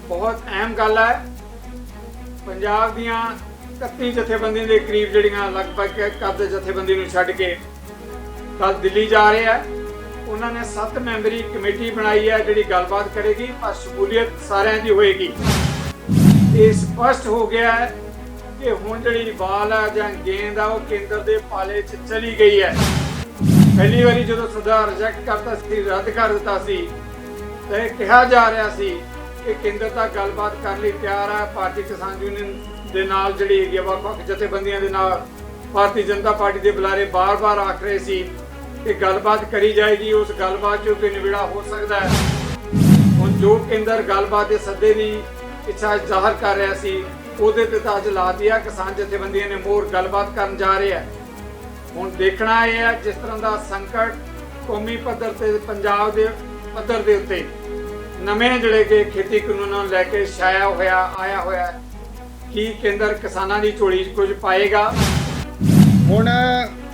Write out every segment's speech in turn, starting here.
बहुत अहम गल है। पंजाब दियां 31 जथेबंदियों के करीब जड़ियां लगभग कद जथेबंदी नूं छड्ड के कल दिल्ली जा रहे हैं। उन्होंने 7 मैंबरी कमेटी बनाई है जिहड़ी गलबात करेगी, पर शमूलीयत सारिਆਂ की होएगी। ये स्पष्ट हो गया है कि हुण जिहड़ी बाल है जां गेंद है वो केंद्र के पाले च चली गई है। पहली बारी जो सदा रिजैक्ट करता सी, रद्द कर दिता सी, तो यह कहा जा रहा सी कि केंद्र तक गलबात करने लिए तैयार है। भारतीय किसान यूनियन के नाल जिहड़ी हैगी वख-वख जथेबंदियां दे नाल भारतीय जनता पार्टी के बुलारे बार बार आख रहे सी कि गलबात करी जाएगी। उस गलबात चों कोई निबेड़ा हो सकता है। हुण जो केंद्र गलबात के सद्दे की इच्छा जाहिर कर रहा सी, उहदे ते तां अज ला दिया किसान जथेबंदियां ने मोहर गलबात करन जा रहे हैं। हुण देखना यह है जिस तरह का संकट कौमी पद्धर ते पंजाब के पद्धर के उत्ते नਵੇਂ ਜਿਹੜੇ कि खेती कानूनों ਨੂੰ ਲੈ ਕੇ ਛਾਇਆ ਹੋਇਆ ਆਇਆ ਹੋਇਆ ਕੀ ਕੇਂਦਰ ਕਿਸਾਨਾਂ ਦੀ ਝੋਲੀ 'ਚ ਕੁਝ ਪਾਏਗਾ। ਹੁਣ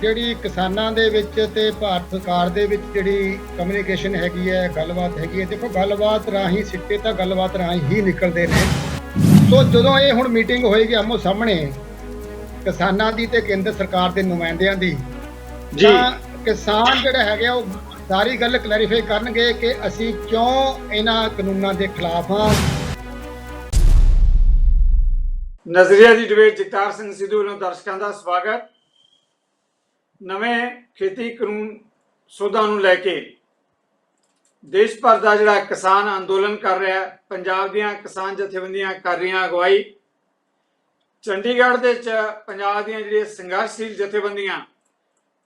ਜਿਹੜੀ ਕਿਸਾਨਾਂ ਦੇ ਵਿੱਚ ਤੇ ਭਾਰਤ ਸਰਕਾਰ ਦੇ ਵਿੱਚ ਜਿਹੜੀ ਕਮਿਊਨੀਕੇਸ਼ਨ ਹੈਗੀ ਹੈ, ਗੱਲਬਾਤ ਹੈਗੀ ਹੈ, ਦੇਖੋ ਗੱਲਬਾਤ ਰਾਹੀਂ ਸਿੱਟੇ ਤਾਂ ਗੱਲਬਾਤ ਰਾਹੀਂ ਹੀ ਨਿਕਲਦੇ ਨੇ। ਸੋ ਜਦੋਂ ਇਹ ਹੁਣ ਮੀਟਿੰਗ ਹੋਏਗੀ ਆਮੋ ਸਾਹਮਣੇ ਕਿਸਾਨਾਂ ਦੀ ਤੇ ਕੇਂਦਰ ਸਰਕਾਰ ਦੇ ਨੁਮਾਇੰਦਿਆਂ ਦੀ, ਤਾਂ ਕਿਸਾਨ ਜਿਹੜਾ ਹੈਗਾ ਉਹ ਸਾਰੀ ਗੱਲ ਕਲੈਰੀਫਾਈ ਕਰਨਗੇ ਕਿ ਅਸੀਂ ਕਿਉਂ ਇਹਨਾਂ ਕਾਨੂੰਨਾਂ ਦੇ ਖਿਲਾਫ ਹਾਂ। ਨਜ਼ਰੀਆ ਦੀ ਡਿਬੇਟ ਜਗਤਾਰ ਸਿੰਘ ਸਿੱਧੂ ਵੱਲੋਂ ਦਰਸ਼ਕਾਂ ਦਾ ਸਵਾਗਤ। ਨਵੇਂ ਖੇਤੀ ਕਾਨੂੰਨ ਸੋਧਾਂ ਨੂੰ ਲੈ ਕੇ ਦੇਸ਼ ਭਰ ਦਾ ਜਿਹੜਾ ਕਿਸਾਨ ਅੰਦੋਲਨ ਕਰ ਰਿਹਾ, ਪੰਜਾਬ ਦੀਆਂ ਕਿਸਾਨ ਜਥੇਬੰਦੀਆਂ ਕਰ ਰਹੀਆਂ ਅਗਵਾਈ। ਚੰਡੀਗੜ੍ਹ ਦੇ ਵਿੱਚ ਪੰਜਾਬ ਦੀਆਂ ਜਿਹੜੀਆਂ ਸੰਘਰਸ਼ਸ਼ੀਲ ਜਥੇਬੰਦੀਆਂ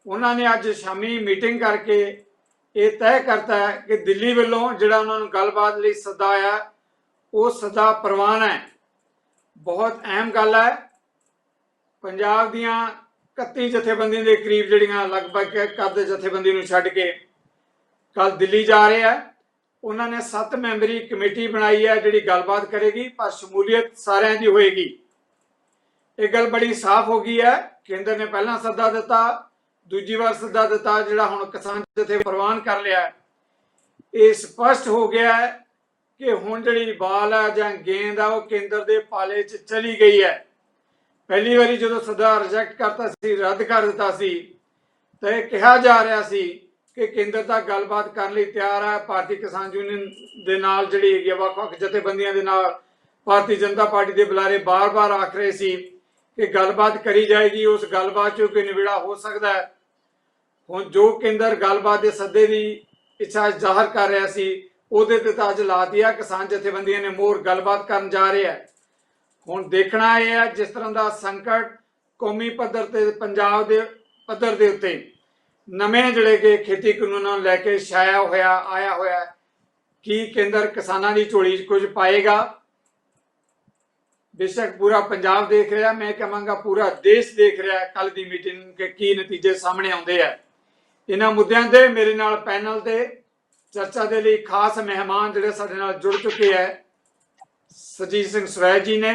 ਉਹਨਾਂ ਨੇ ਅੱਜ ਸ਼ਾਮੀ ਮੀਟਿੰਗ ਕਰਕੇ ਇਹ ਤੈਅ ਕਰਤਾ ਹੈ ਕਿ ਦਿੱਲੀ ਵੱਲੋਂ ਜਿਹੜਾ ਉਹਨਾਂ ਨੂੰ ਗੱਲਬਾਤ ਲਈ ਸੱਦਾ ਆਇਆ ਉਹ ਸੱਦਾ ਪ੍ਰਵਾਨ ਹੈ। ਬਹੁਤ ਅਹਿਮ ਗੱਲ ਹੈ। ਪੰਜਾਬ ਦੀਆਂ 31 ਜਥੇਬੰਦੀਆਂ ਦੇ ਕਰੀਬ ਜਿਹੜੀਆਂ ਲਗਭਗ ਕਦ ਜਥੇਬੰਦੀ ਨੂੰ ਛੱਡ ਕੇ ਕੱਲ ਦਿੱਲੀ ਜਾ ਰਹੇ ਹੈ। ਉਹਨਾਂ ਨੇ 7 ਮੈਂਬਰੀ ਕਮੇਟੀ ਬਣਾਈ ਹੈ ਜਿਹੜੀ ਗੱਲਬਾਤ ਕਰੇਗੀ, ਪਰ ਸ਼ਮੂਲੀਅਤ ਸਾਰਿਆਂ ਦੀ ਹੋਏਗੀ। ਇਹ ਗੱਲ ਬੜੀ ਸਾਫ਼ ਹੋ ਗਈ ਹੈ। ਕੇਂਦਰ ਨੇ ਪਹਿਲਾਂ ਸੱਦਾ ਦਿੱਤਾ, ਦੂਜੀ ਵਾਰ ਸੱਦਾ ਦਿੱਤਾ, ਜਿਹੜਾ ਹੁਣ ਕਿਸਾਨ ਜਥੇ ਪ੍ਰਵਾਨ ਕਰ ਲਿਆ। ਇਹ ਸਪਸ਼ਟ ਹੋ ਗਿਆ ਹੈ ਕਿ ਹੁਣ ਜਿਹੜੀ ਬਾਲ ਹੈ ਜਾਂ ਗੇਂਦ ਹੈ ਉਹ ਕੇਂਦਰ ਦੇ ਪਾਲੇ 'ਚ ਚਲੀ ਗਈ ਹੈ। ਪਹਿਲੀ ਵਾਰੀ ਜਦੋਂ ਸੱਦਾ ਰਿਜੈਕਟ ਕਰਤਾ ਸੀ, ਰੱਦ ਕਰ ਦਿੱਤਾ ਸੀ, ਤਾਂ ਇਹ ਕਿਹਾ ਜਾ ਰਿਹਾ ਸੀ ਕਿ ਕੇਂਦਰ ਤੱਕ ਗੱਲਬਾਤ ਕਰਨ ਲਈ ਤਿਆਰ ਹੈ। ਭਾਰਤੀ ਕਿਸਾਨ ਯੂਨੀਅਨ ਦੇ ਨਾਲ ਜਿਹੜੀ ਹੈਗੀ ਵੱਖ-ਵੱਖ ਜਥੇਬੰਦੀਆਂ ਦੇ ਨਾਲ ਭਾਰਤੀ ਜਨਤਾ ਪਾਰਟੀ ਦੇ ਬੁਲਾਰੇ ਬਾਰ-ਬਾਰ ਆਖ ਰਹੇ ਸੀ कि गलबात करी जाएगी। उस गलबात चों कोई निबेड़ा हो सकता है। हुण जो केंद्र गलबात के सद्दे की इच्छा जाहिर कर रहा सी, उहदे ते तां अज ला दिया किसान जथेबंदियां ने मोहर गलबात करन जा रहे हैं। हुण देखना यह है जिस तरह का संकट कौमी पद्धर ते पंजाब के पद्धर के उत्ते नਵੇਂ ਜਿਹੜੇ कि खेती कानूनों ਨੂੰ ਲੈ ਕੇ ਛਾਇਆ ਹੋਇਆ ਆਇਆ ਹੋਇਆ ਕੀ केंद्र किसानां ਦੀ ਝੋਲੀ 'ਚ ਕੁਝ ਪਾਏਗਾ। बेशक पूरा पंजाब देख रहा, मैं कहांगा पूरा देश देख रहा है कल की मीटिंग के की नतीजे सामने आते हैं। इन्हां मुद्दों ते मेरे नाल पैनल ते चर्चा के लिए खास मेहमान जिहड़े साडे नाल जुड़ चुके हैं। सुरजीत सिंह स्वैज जी ने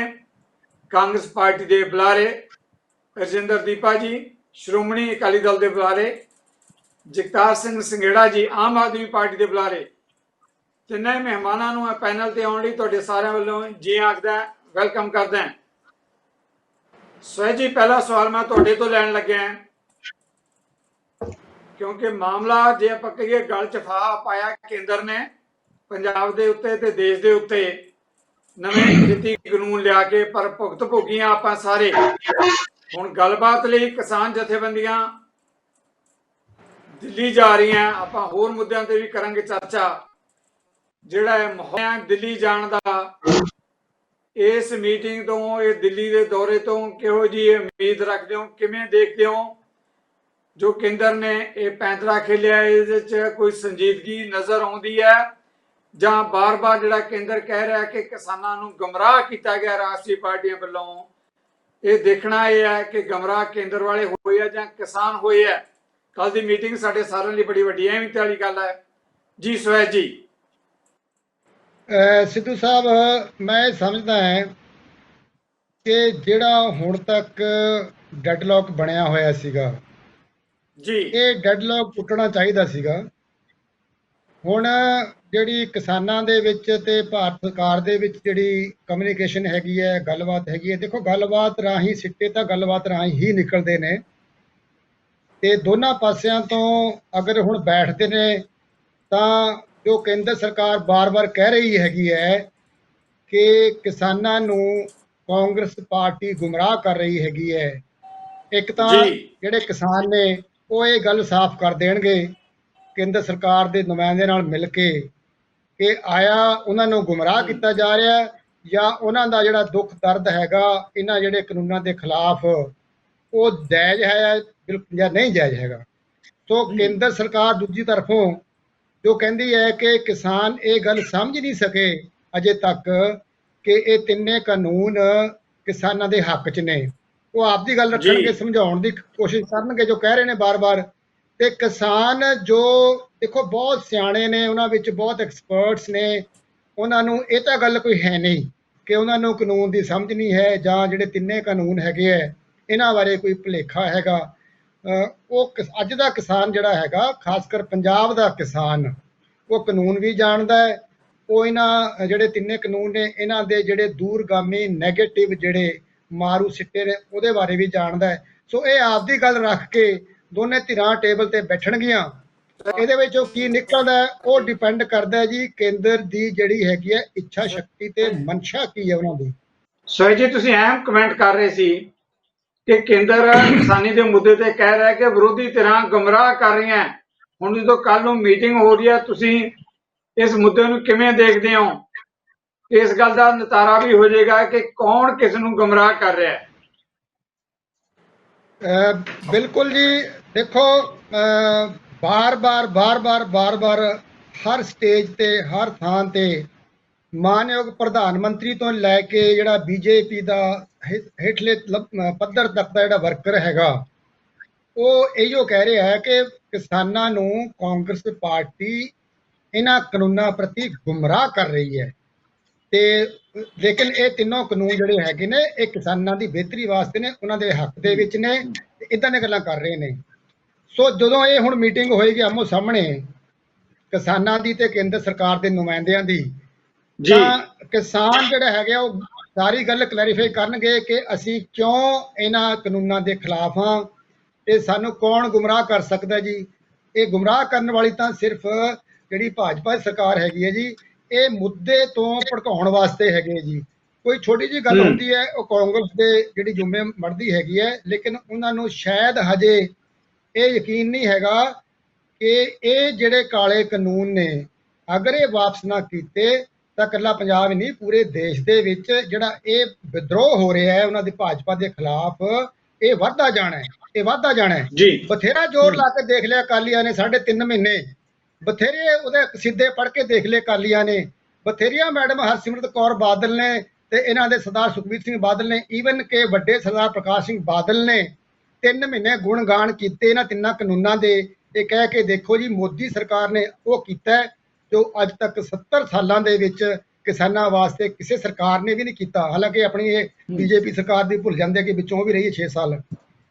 कांग्रेस पार्टी के बुलारे, रजिंदर दीपा जी श्रोमणी अकाली दल के बुलारे, जगतार सिंह संघेड़ा जी आम आदमी पार्टी के बुलारे। तिन्ने मेहमानों नूं पैनल ते आउण लई तुहाडे सारिਆਂ ਵੱਲੋਂ जी आखदा वेलकम करते हैं। स्वैज जी, पहला सवाल मैं तुहाडे तो लैण लग्या क्योंकि मामला जे आपां कहीए गल च फाहा पाया केंद्र ने पंजाब दे उत्ते ते देश दे उत्ते नਵੇਂ खेती कानून लिया के, पर भुगत भोगियां आपां सारे। हुण गलबात लई किसान जथेबंदियां दिल्ली जा रही हैं। आपां होर मुद्दों ते भी करांगे चर्चा। जिहड़ा माहौल दिल्ली जाण दा इस मीटिंग तो, इस दिल्ली के दौरे तो किहो जी उम्मीद रखते हो, किवें देखते हो जो केंद्र ने यह पैंतरा खेलिया, इहदे कोई संजीदगी नज़र आउंदी है जां बार बार जिहड़ा केंद्र कह रहा है कि किसानां नूं गुमराह किया गया राष्ट्रीय पार्टियां वल्लों। ये देखना यह है कि गुमराह केंद्र वाले होए है जां किसान होए है। कल की मीटिंग साडे सारिਆਂ ਲਈ बड़ी वड्डी अहमियत वाली गल है। जी स्वैज जी। सिद्धू साहब, मैं समझदा है कि ਜਿਹੜਾ ਹੁਣ ਤੱਕ ਡੈਡਲੌਕ ਬਣਿਆ ਹੋਇਆ ਸੀਗਾ जी, ਇਹ ਡੈਡਲੌਕ ਟੁੱਟਣਾ ਚਾਹੀਦਾ ਸੀਗਾ। ਹੁਣ ਜਿਹੜੀ ਕਿਸਾਨਾਂ ਦੇ ਵਿੱਚ ਤੇ ਭਾਰਤ ਸਰਕਾਰ ਦੇ ਵਿੱਚ ਜਿਹੜੀ ਕਮਿਊਨੀਕੇਸ਼ਨ ਹੈਗੀ ਹੈ, ਗੱਲਬਾਤ ਹੈਗੀ ਹੈ, ਦੇਖੋ ਗੱਲਬਾਤ ਰਾਹੀਂ ਸਿੱਟੇ ਤਾਂ ਗੱਲਬਾਤ ਰਾਹੀਂ ਹੀ ਨਿਕਲਦੇ ਨੇ ਤੇ ਦੋਨਾਂ ਪਾਸਿਆਂ ਤੋਂ ਅਗਰ ਹੁਣ ਬੈਠਦੇ ਨੇ ਤਾਂ ਜੋ ਕੇਂਦਰ ਸਰਕਾਰ ਬਾਰ-ਬਾਰ ਕਹਿ ਰਹੀ ਹੈਗੀ ਹੈ ਕਿ ਕਿਸਾਨਾਂ ਨੂੰ ਕਾਂਗਰਸ ਪਾਰਟੀ ਗੁੰਮਰਾਹ ਕਰ ਰਹੀ ਹੈਗੀ ਹੈ। ਇੱਕ ਤਾਂ ਜੀ ਜਿਹੜੇ ਕਿਸਾਨ ਨੇ ਉਹ ਇਹ ਗੱਲ ਸਾਫ਼ ਕਰ ਦੇਣਗੇ ਕੇਂਦਰ ਸਰਕਾਰ ਦੇ ਨੁਮਾਇੰਦੇ ਨਾਲ ਮਿਲ ਕੇ ਕਿ ਆਇਆ ਉਹਨਾਂ ਨੂੰ ਗੁੰਮਰਾਹ ਕੀਤਾ ਜਾ ਰਿਹਾ ਹੈ ਜਾਂ ਉਹਨਾਂ ਦਾ ਜਿਹੜਾ ਦੁੱਖ ਦਰਦ ਹੈਗਾ ਇਹਨਾਂ ਜਿਹੜੇ ਕਾਨੂੰਨਾਂ ਦੇ ਖਿਲਾਫ ਉਹ ਜਾਇਜ਼ ਹੈ ਬਿਲਕੁਲ ਜਾਂ ਨਹੀਂ ਜਾਇਜ਼ ਹੈਗਾ। ਸੋ ਕੇਂਦਰ ਸਰਕਾਰ ਦੂਜੀ ਤਰਫੋਂ ਜੋ ਕਹਿੰਦੀ ਹੈ ਕਿ ਕਿਸਾਨ ਇਹ ਗੱਲ ਸਮਝ ਨਹੀਂ ਸਕੇ ਅਜੇ ਤੱਕ ਕਿ ਇਹ ਤਿੰਨੇ ਕਾਨੂੰਨ ਕਿਸਾਨਾਂ ਦੇ ਹੱਕ 'ਚ ਨੇ, ਉਹ ਆਪਦੀ ਗੱਲ ਰੱਖਣਗੇ, ਸਮਝਾਉਣ ਦੀ ਕੋਸ਼ਿਸ਼ ਕਰਨਗੇ ਜੋ ਕਹਿ ਰਹੇ ਨੇ ਬਾਰ-ਬਾਰ। ਤੇ ਕਿਸਾਨ ਜੋ ਦੇਖੋ ਬਹੁਤ ਸਿਆਣੇ ਨੇ, ਉਹਨਾਂ ਵਿੱਚ ਬਹੁਤ ਐਕਸਪਰਟਸ ਨੇ, ਉਹਨਾਂ ਨੂੰ ਇਹ ਤਾਂ ਗੱਲ ਕੋਈ ਹੈ ਨਹੀਂ ਕਿ ਉਹਨਾਂ ਨੂੰ ਕਾਨੂੰਨ ਦੀ ਸਮਝ ਨਹੀਂ ਹੈ ਜਾਂ ਜਿਹੜੇ ਤਿੰਨੇ ਕਾਨੂੰਨ ਹੈਗੇ ਹੈ ਇਹਨਾਂ ਬਾਰੇ ਕੋਈ ਭੁਲੇਖਾ ਹੈਗਾ। ਉਹ ਅੱਜ ਦਾ ਕਿਸਾਨ ਜਿਹੜਾ ਹੈਗਾ, ਖਾਸ ਕਰ ਪੰਜਾਬ ਦਾ ਕਿਸਾਨ, ਉਹ ਕਾਨੂੰਨ ਵੀ ਜਾਣਦਾ ਹੈ, ਉਹ ਇਹਨਾਂ ਜਿਹੜੇ ਤਿੰਨੇ ਕਾਨੂੰਨ ਨੇ ਇਹਨਾਂ ਦੇ ਜਿਹੜੇ ਦੂਰਗਾਮੀ ਨੈਗੇਟਿਵ ਜਿਹੜੇ ਮਾਰੂ ਸਿੱਟੇ ਨੇ ਉਹਦੇ ਬਾਰੇ ਵੀ ਜਾਣਦਾ ਹੈ। ਸੋ ਇਹ ਆਪਦੀ ਗੱਲ ਰੱਖ ਕੇ ਦੋਨੇ ਧਿਰਾਂ ਟੇਬਲ ਤੇ ਬੈਠਣਗੀਆਂ। ਇਹਦੇ ਵਿੱਚੋਂ ਕੀ ਨਿਕਲਦਾ ਹੈ ਉਹ ਡਿਪੈਂਡ ਕਰਦਾ ਜੀ ਕੇਂਦਰ ਦੀ ਜਿਹੜੀ ਹੈਗੀ ਹੈ ਇੱਛਾ ਸ਼ਕਤੀ ਤੇ ਮਨਸ਼ਾ ਕੀ ਹੈ ਉਹਨਾਂ ਦੀ। ਸੋਏ ਜੀ ਤੁਸੀਂ ਅਹਿਮ ਕਮੈਂਟ ਕਰ ਰਹੇ ਸੀ ਕਿ ਕੇਂਦਰ ਕਿਸਾਨੀ ਦੇ ਮੁੱਦੇ ਤੇ ਕਹਿ ਰਿਹਾ ਕਿ ਵਿਰੋਧੀ ਧਿਰਾਂ ਗੁੰਮਰਾਹ ਕਰ ਰਹੀਆਂ। ਹੁਣ ਜਦੋਂ ਕੱਲ ਨੂੰ ਮੀਟਿੰਗ ਹੋ ਰਹੀ ਹੈ, ਤੁਸੀਂ ਇਸ ਮੁੱਦੇ ਨੂੰ ਕਿਵੇਂ ਦੇਖਦੇ ਹੋ? ਇਸ ਗੱਲ ਦਾ ਨਿਤਾਰਾ ਵੀ ਹੋ ਜਾਏਗਾ ਕਿ ਕੌਣ ਕਿਸ ਨੂੰ ਗੁੰਮਰਾਹ ਕਰ ਰਿਹਾ ਹੈ। ਬਿਲਕੁਲ ਜੀ, ਦੇਖੋ ਬਾਰ-ਬਾਰ ਹਰ ਸਟੇਜ ਤੇ ਹਰ ਥਾਂ ਤੇ ਮਾਨਯੋਗ ਪ੍ਰਧਾਨ ਮੰਤਰੀ ਤੋਂ ਲੈ ਕੇ ਜਿਹੜਾ ਬੀਜੇਪੀ ਦਾ ਹੇਠਲੇ ਪੱਧਰ ਤੱਕ ਦਾ ਜਿਹੜਾ ਵਰਕਰ ਹੈਗਾ ਉਹ ਇਹੋ ਕਹਿ ਰਿਹਾ ਹੈ ਕਿ ਕਿਸਾਨਾਂ ਨੂੰ ਕਾਂਗਰਸ ਪਾਰਟੀ ਇਹਨਾਂ ਕਾਨੂੰਨਾਂ ਪ੍ਰਤੀ ਗੁੰਮਰਾਹ ਕਰ ਰਹੀ ਹੈ। ਤੇ ਲੇਕਿਨ ਇਹ ਤਿੰਨੋਂ ਕਾਨੂੰਨ ਜਿਹੜੇ ਹੈਗੇ ਨੇ ਇਹ ਕਿਸਾਨਾਂ ਦੀ ਬਿਹਤਰੀ ਵਾਸਤੇ ਨੇ, ਉਹਨਾਂ ਦੇ ਹੱਕ ਦੇ ਵਿੱਚ ਨੇ, ਇਦਾਂ ਦੀਆਂ ਗੱਲਾਂ ਕਰ ਰਹੇ ਨੇ। ਸੋ ਜਦੋਂ ਇਹ ਹੁਣ ਮੀਟਿੰਗ ਹੋਏਗੀ ਆਮੋ ਸਾਹਮਣੇ ਕਿਸਾਨਾਂ ਦੀ ਤੇ ਕੇਂਦਰ ਸਰਕਾਰ ਦੇ ਨੁਮਾਇੰਦਿਆਂ ਦੀ, ਤਾਂ ਕਿਸਾਨ ਜਿਹੜਾ ਹੈਗਾ ਉਹ ਸਾਰੀ ਗੱਲ ਕਲੈਰੀਫਾਈ ਕਰਨਗੇ ਕਿ ਅਸੀਂ ਕਿਉਂ ਇਹਨਾਂ ਕਾਨੂੰਨਾਂ ਦੇ ਖਿਲਾਫ ਹਾਂ ਤੇ ਸਾਨੂੰ ਕੌਣ ਗੁੰਮਰਾਹ ਕਰ ਸਕਦਾ ਜੀ। ਇਹ ਗੁੰਮਰਾਹ ਕਰਨ ਵਾਲੀ ਤਾਂ ਸਿਰਫ ਜਿਹੜੀ ਭਾਜਪਾ ਸਰਕਾਰ ਹੈਗੀ ਹੈ ਜੀ, ਇਹ ਮੁੱਦੇ ਤੋਂ ਭੜਕਾਉਣ ਵਾਸਤੇ ਹੈਗੇ ਜੀ। ਕੋਈ ਛੋਟੀ ਜਿਹੀ ਗੱਲ ਹੁੰਦੀ ਹੈ ਉਹ ਕਾਂਗਰਸ ਦੇ ਜਿਹੜੀ ਜ਼ਿੰਮੇ ਮੜਦੀ ਹੈਗੀ ਹੈ, ਲੇਕਿਨ ਉਹਨਾਂ ਨੂੰ ਸ਼ਾਇਦ ਹਜੇ ਇਹ ਯਕੀਨ ਨਹੀਂ ਹੈਗਾ ਕਿ ਇਹ ਜਿਹੜੇ ਕਾਲੇ ਕਾਨੂੰਨ ਨੇ ਅਗਰ ਇਹ ਵਾਪਸ ਨਾ ਕੀਤੇ ਤਾਂ ਇਕੱਲਾ ਪੰਜਾਬ ਹੀ ਨਹੀਂ ਪੂਰੇ ਦੇਸ਼ ਦੇ ਵਿੱਚ ਜਿਹੜਾ ਇਹ ਵਿਦਰੋਹ ਹੋ ਰਿਹਾ ਹੈ ਉਹਨਾਂ ਦੀ ਭਾਜਪਾ ਦੇ ਖਿਲਾਫ ਇਹ ਵੱਧਦਾ ਜਾਣਾ ਹੈ, ਇਹ ਵੱਧਦਾ ਜਾਣਾ ਹੈ ਜੀ। ਬਥੇਰਾ ਜ਼ੋਰ ਲਾ ਕੇ ਦੇਖ ਲਿਆ ਅਕਾਲੀਆਂ ਨੇ 3.5 ਮਹੀਨੇ, ਬਥੇਰੇ ਉਹਦੇ ਸਿੱਧੇ ਪੜ੍ਹ ਕੇ ਦੇਖ ਲਏ ਅਕਾਲੀਆਂ ਨੇ, ਬਥੇਰੀਆਂ ਮੈਡਮ ਹਰਸਿਮਰਤ ਕੌਰ ਬਾਦਲ ਨੇ ਤੇ ਇਹਨਾਂ ਦੇ ਸਰਦਾਰ ਸੁਖਬੀਰ ਸਿੰਘ ਬਾਦਲ ਨੇ, ਈਵਨ ਕਿ ਵੱਡੇ ਸਰਦਾਰ ਪ੍ਰਕਾਸ਼ ਸਿੰਘ ਬਾਦਲ ਨੇ 3 ਮਹੀਨੇ ਗੁਣਗਾਨ ਕੀਤੇ ਇਹਨਾਂ ਤਿੰਨਾਂ ਕਾਨੂੰਨਾਂ ਦੇ। ਇਹ ਕਹਿ ਕੇ ਦੇਖੋ ਜੀ ਮੋਦੀ ਸਰਕਾਰ ਨੇ ਉਹ ਕੀਤਾ ਜੋ ਅੱਜ ਤੱਕ 70 ਸਾਲਾਂ ਦੇ ਵਿੱਚ ਕਿਸਾਨਾਂ ਵਾਸਤੇ ਕਿਸੇ ਸਰਕਾਰ ਨੇ ਵੀ ਨਹੀਂ ਕੀਤਾ। ਹਾਲਾਂਕਿ ਆਪਣੀ ਇਹ ਬੀਜੇਪੀ ਸਰਕਾਰ ਦੀ ਭੁੱਲ ਜਾਂਦੇ ਕਿ ਵਿੱਚੋਂ ਵੀ ਰਹੀ ਹੈ 6 ਸਾਲ।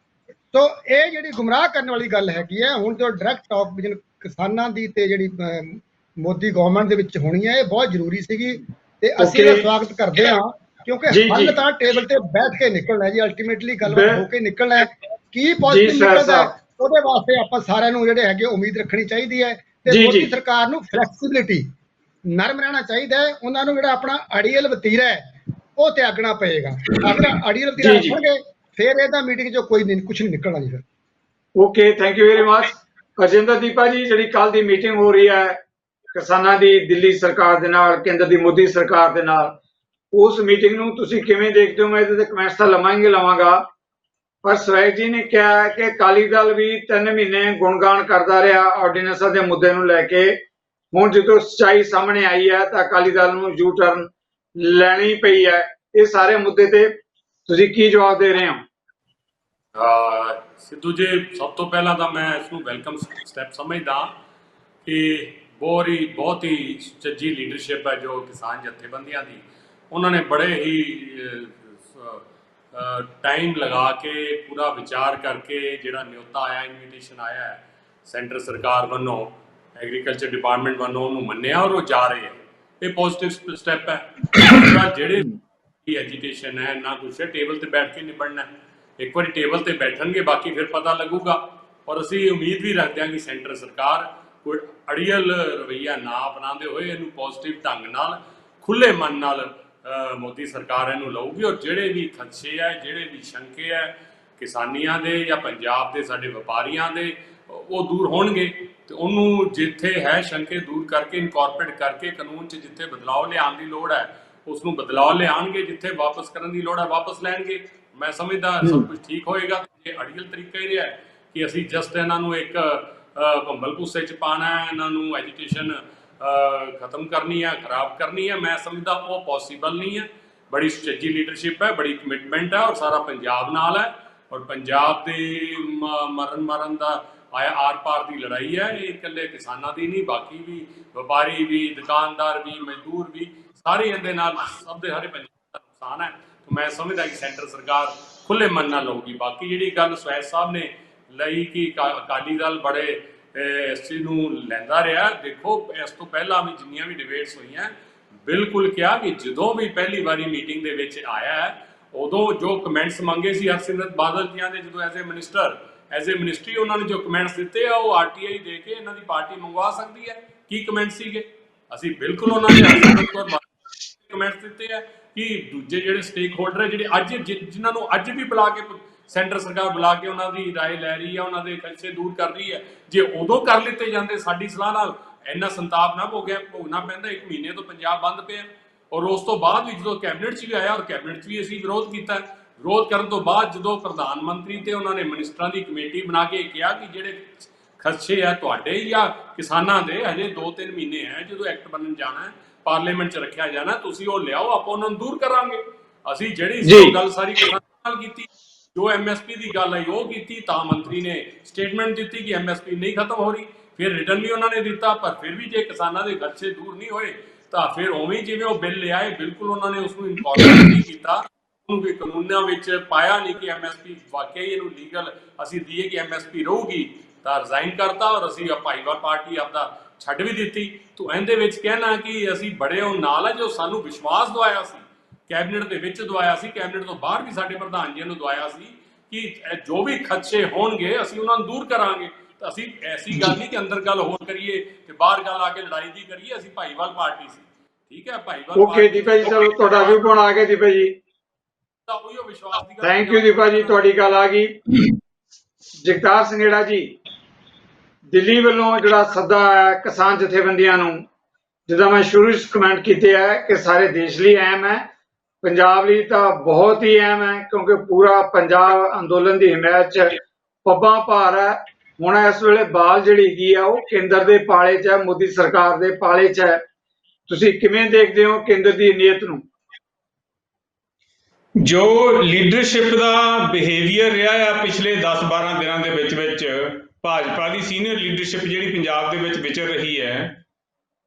ਸੋ ਇਹ ਜਿਹੜੀ ਗੁੰਮਰਾਹ ਕਰਨ ਵਾਲੀ ਗੱਲ ਹੈਗੀ ਹੈ ਹੁਣ ਜੋ ਡਾਇਰੈਕਟ ਟਾਕ ਕਿਸਾਨਾਂ ਦੀ ਤੇ ਜਿਹੜੀ ਮੋਦੀ ਗਵਰਨਮੈਂਟ ਦੇ ਵਿੱਚ ਹੋਣੀ ਹੈ ਇਹ ਬਹੁਤ ਜ਼ਰੂਰੀ ਸੀਗੀ ਤੇ ਅਸੀਂ ਇਹਦਾ ਸਵਾਗਤ ਕਰਦੇ ਹਾਂ ਕਿਉਂਕਿ ਹੱਲ ਤਾਂ ਟੇਬਲ ਤੇ ਬੈਠ ਕੇ ਨਿਕਲਣਾ ਜੀ, ਅਲਟੀਮੇਟਲੀ ਗੱਲਬਾਤ ਹੋ ਕੇ ਨਿਕਲਣਾ ਹੈ। ਕੀ ਪੋਜ਼ਿਟਿਵ ਨਿਕਲਦਾ ਉਹਦੇ ਵਾਸਤੇ ਆਪਾਂ ਸਾਰਿਆਂ ਨੂੰ ਜਿਹੜੇ ਹੈਗੇ ਉਮੀਦ ਰੱਖਣੀ ਚਾਹੀਦੀ ਹੈ ਤੇ ਮੋਦੀ ਸਰਕਾਰ ਨੂੰ ਫਲੈਕਸੀਬਿਲਿਟੀ, ਨਰਮ ਰਹਿਣਾ ਚਾਹੀਦਾ ਹੈ। ਉਹਨਾਂ ਨੂੰ ਜਿਹੜਾ ਆਪਣਾ ਅੜੀਅਲ ਵਤੀਰਾ ਹੈ ਉਹ ਤਿਆਗਣਾ ਪਏਗਾ। ਅਗਰ ਅੜੀਅਲ ਵਤੀਰਾ ਰੱਖਣਗੇ ਫਿਰ ਇਹਦਾ ਮੀਟਿੰਗ 'ਚੋਂ ਕੋਈ ਨਹੀਂ ਕੁਝ ਨਹੀਂ ਨਿਕਲਣਾ ਜੀ ਫਿਰ। Okay, thank you very much Ajinder Deepa ji. ਜਿਹੜੀ ਕੱਲ ਦੀ ਮੀਟਿੰਗ ਹੋ ਰਹੀ ਹੈ ਕਿਸਾਨਾਂ ਦੀ ਦਿੱਲੀ ਸਰਕਾਰ ਦੇ ਨਾਲ, ਕੇਂਦਰ ਦੀ ਮੋਦੀ ਸਰਕਾਰ ਦੇ ਨਾਲ, ਉਸ ਮੀਟਿੰਗ ਨੂੰ ਤੁਸੀਂ ਕਿਵੇਂ ਦੇਖਦੇ ਹੋ? ਮੈਂ ਇਹਦੇ ਤੇ ਕਮੈਂਟਸ ਤਾਂ ਲਵਾਂਗਾ ਪਰ ਸਵੈਗ ਜੀ ਨੇ ਕਿਹਾ ਕਿ ਅਕਾਲੀ ਦਲ ਵੀ 3 ਮਹੀਨੇ ਗੁਣਗਾਨ ਕਰਦਾ ਰਿਹਾ ਆਰਡੀਨੈਂਸਾਂ ਦੇ ਮੁੱਦੇ ਨੂੰ ਲੈ ਕੇ। ਹੁਣ ਜਦੋਂ ਸੱਚਾਈ ਸਾਹਮਣੇ ਆਈ ਹੈ ਤਾਂ ਅਕਾਲੀ ਦਲ ਨੂੰ ਯੂ ਟਰਨ ਲੈਣੀ ਪਈ ਹੈ। ਇਹ ਸਾਰੇ ਮੁੱਦੇ ਤੇ ਤੁਸੀਂ ਕੀ ਜਵਾਬ ਦੇ ਰਹੇ ਹੋ? ਸਿੱਧੂ ਜੀ, ਸਭ ਤੋਂ ਪਹਿਲਾਂ ਤਾਂ ਮੈਂ ਇਸ ਨੂੰ ਵੈਲਕਮ ਸਟੈਪ ਸਮਝਦਾ ਕਿ ਬਹੁਤ ਹੀ ਸੁਚੱਜੀ ਲੀਡਰਸ਼ਿਪ ਹੈ ਜੋ ਕਿਸਾਨ ਜਥੇਬੰਦੀਆਂ ਦੀ। ਉਹਨਾਂ ਨੇ ਬੜੇ ਹੀ ਟਾਈਮ ਲਗਾ ਕੇ ਪੂਰਾ ਵਿਚਾਰ ਕਰਕੇ ਜਿਹੜਾ ਨਿਯੋਤਾ ਆਇਆ, ਇਨਵੀਟੇਸ਼ਨ ਆਇਆ ਹੈ ਸੈਂਟਰ ਸਰਕਾਰ ਵੱਲੋਂ, ਐਗਰੀਕਲਚਰ ਡਿਪਾਰਟਮੈਂਟ ਵੱਲੋਂ ਉਹਨੂੰ ਮੰਨਿਆ ਔਰ ਉਹ ਜਾ ਰਹੇ ਹੈ। ਇਹ ਪੋਜ਼ਿਟਿਵ ਸਟੈਪ ਹੈ। ਦੂਸਰਾ, ਜਿਹੜੇ की एजुकेशन है ना कुछ है, टेबल ते बैठ के निबड़ना है। एक बार टेबल ते बैठणगे बाकी फिर पता लगूगा। और असी उम्मीद भी रखते हैं कि सेंटर सरकार कोई अड़ियल रवैया ना अपनाते हुए इनू पॉजिटिव ढंग नाल खुले मन नाल मोदी सरकार इनू लऊगी और ਜਿਹੜੇ भी खदशे है, ਜਿਹੜੇ भी शंके है किसानियां दे या पंजाब दे साडे व्यापारियां दे वो दूर होणगे ते ਉਹਨੂੰ जिथे है शंके दूर करके इनकॉर्पोरेट करके कानून 'ਚ जिथे बदलाव लियाउण दी लोड़ है उसनूं बदलाव लियाउणगे, जिथे वापस करन दी लोड़ है वापस लैणगे। मैं समझदा सब कुछ ठीक होएगा। ये अड़ियल तरीका ही रहा है कि असीं जस्ट इन्हां नूं एक भंबल भूसे 'ਚ पाना है, इन्हां नूं एजुकेशन खत्म करनी है, खराब करनी है। मैं समझदा वो पॉसीबल नहीं है। बड़ी सुचज्जी लीडरशिप है, बड़ी कमिटमेंट है और सारा पंजाब नाल है और पंजाब दे मरन दा आया आर पार की लड़ाई है। ये इकल्ले किसानां दी नहीं, बाकी भी व्यापारी भी, दुकानदार भी, मजदूर भी, सारे इहदे नाल सब दे हरे पंजाब दा नुकसान है। तो मैं समझदा कि सेंटर सरकार खुले मन नाल लऊगी। बाकी जिहड़ी गल स्वैस साहब ने लई कि अकाली दल बड़े इस चीज़ नूं लैंदा रहा, देखो इस तो पहला भी जिन्नियां भी डिबेट्स होईयां बिल्कुल क्या कि जदों भी पहली बारी मीटिंग दे विच आया है उदों जो कमेंट्स मंगे सी हरसिमरत बादल जियां दे जदों एज ए मिनिस्ट्री उन्होंने जो कमेंट्स दिते आ वो RTI दे के इन्हां दी पार्टी मंगवा सकती है। की कमेंट सीगे? असीं बिल्कुल उन्होंने हरसिमरत कौर कमेंट्स दिते है कि दूजे जिहड़े स्टेक होल्डर है जिहड़े अज जिन्हां नूं अज भी बुला के सेंटर सरकार बुला के उन्हां दी राय लै रही है, उन्हां दे खदशे दूर कर रही है। जे उदों कर लिते जांदे साडी सलाह नाल इन्ना संताप ना भोगना पैंदा। 1 महीने तो पंजाब बंद पिया और उस तो बाद भी जो कैबिनेट 'ਚ भी आया और कैबिनेट 'ਚ भी असीं विरोध किया। विरोध करन तो बाद जो प्रधानमंत्री ते उन्होंने मिनिस्टरां दी कमेटी बना के कहा कि जिहड़े खदशे है तुहाडे या किसानां दे हजे 2-3 महीने है जो एक्ट बनन जाना है, पार्लीमेंट 'ਚ रखिया जाना, तुसीं वो लियाओ, आपां उन्हां नूं दूर करांगे। असीं जिहड़ी गल सारी किसानां नाल कीती, जो MSP की गल आई वो की, ता मंत्री ने स्टेटमेंट दी कि MSP नहीं खत्म हो रही, फिर रिटर्न भी उन्होंने दिता, पर फिर भी जो किसानों के खदशे दूर नहीं होए तो फिर उवें जिवें वो बिल लिया बिल्कुल उन्होंने उसको इनकॉर्पोरेट नहीं किया, उन्होंने कानूनों में पाया नहीं कि MSP वाकई इनू लीगल असी दिए कि MSP रहूगी, तो रिजाइन करता और असी भाईवाल पार्टी आपका छड्ड भी दी। तो इहदे विच कहना कि असी बड़े हो नाल है जो सानू विश्वास दवाया सी कैबिनेट के विच दवाया सी, कैबिनेट तो बाहर भी साडे प्रधान जी ने दवाया सी कि जो भी खदशे होणगे असी उन्हां नूं दूर करांगे। तो असी ऐसी गल नहीं कि अंदर गल होर करिए ते बाहर गल आके लड़ाई दी करिए। असी भाईवाल पार्टी सी, ठीक है, भाईवाल ओके दीपा जी, चलो तुहाडा व्यू पॉइंट आ गया दीपा जी, उहिओ विश्वास दी गल। थैंक यू दीपा जी, तुहाडी गल आ गई। जगतार संघेड़ा जी, दिल्ली वालों जिहड़ा सद्दा है किसान जथेबंदियां नूं, जिद्दां मैं शुरू च कमेंट कीते है कि सारे देश लिए अहम है, पंजाब लिए तो बहुत ही अहम है क्योंकि पूरा पंजाब अंदोलन की हिमायत च पब्बां भार है। हुण इस वेले बाल जिहड़ी हैगी आ वो केंद्र के पाले च है, मोदी सरकार के पाले च है। तुसीं किवें देखदे हो केंद्र की नीयत नूं? जो लीडरशिप का बिहेवियर रहा है पिछले 10-12 दिनों के विच भाजपा की सीनियर लीडरशिप जिहड़ी पंजाब दे विच विचर रही है,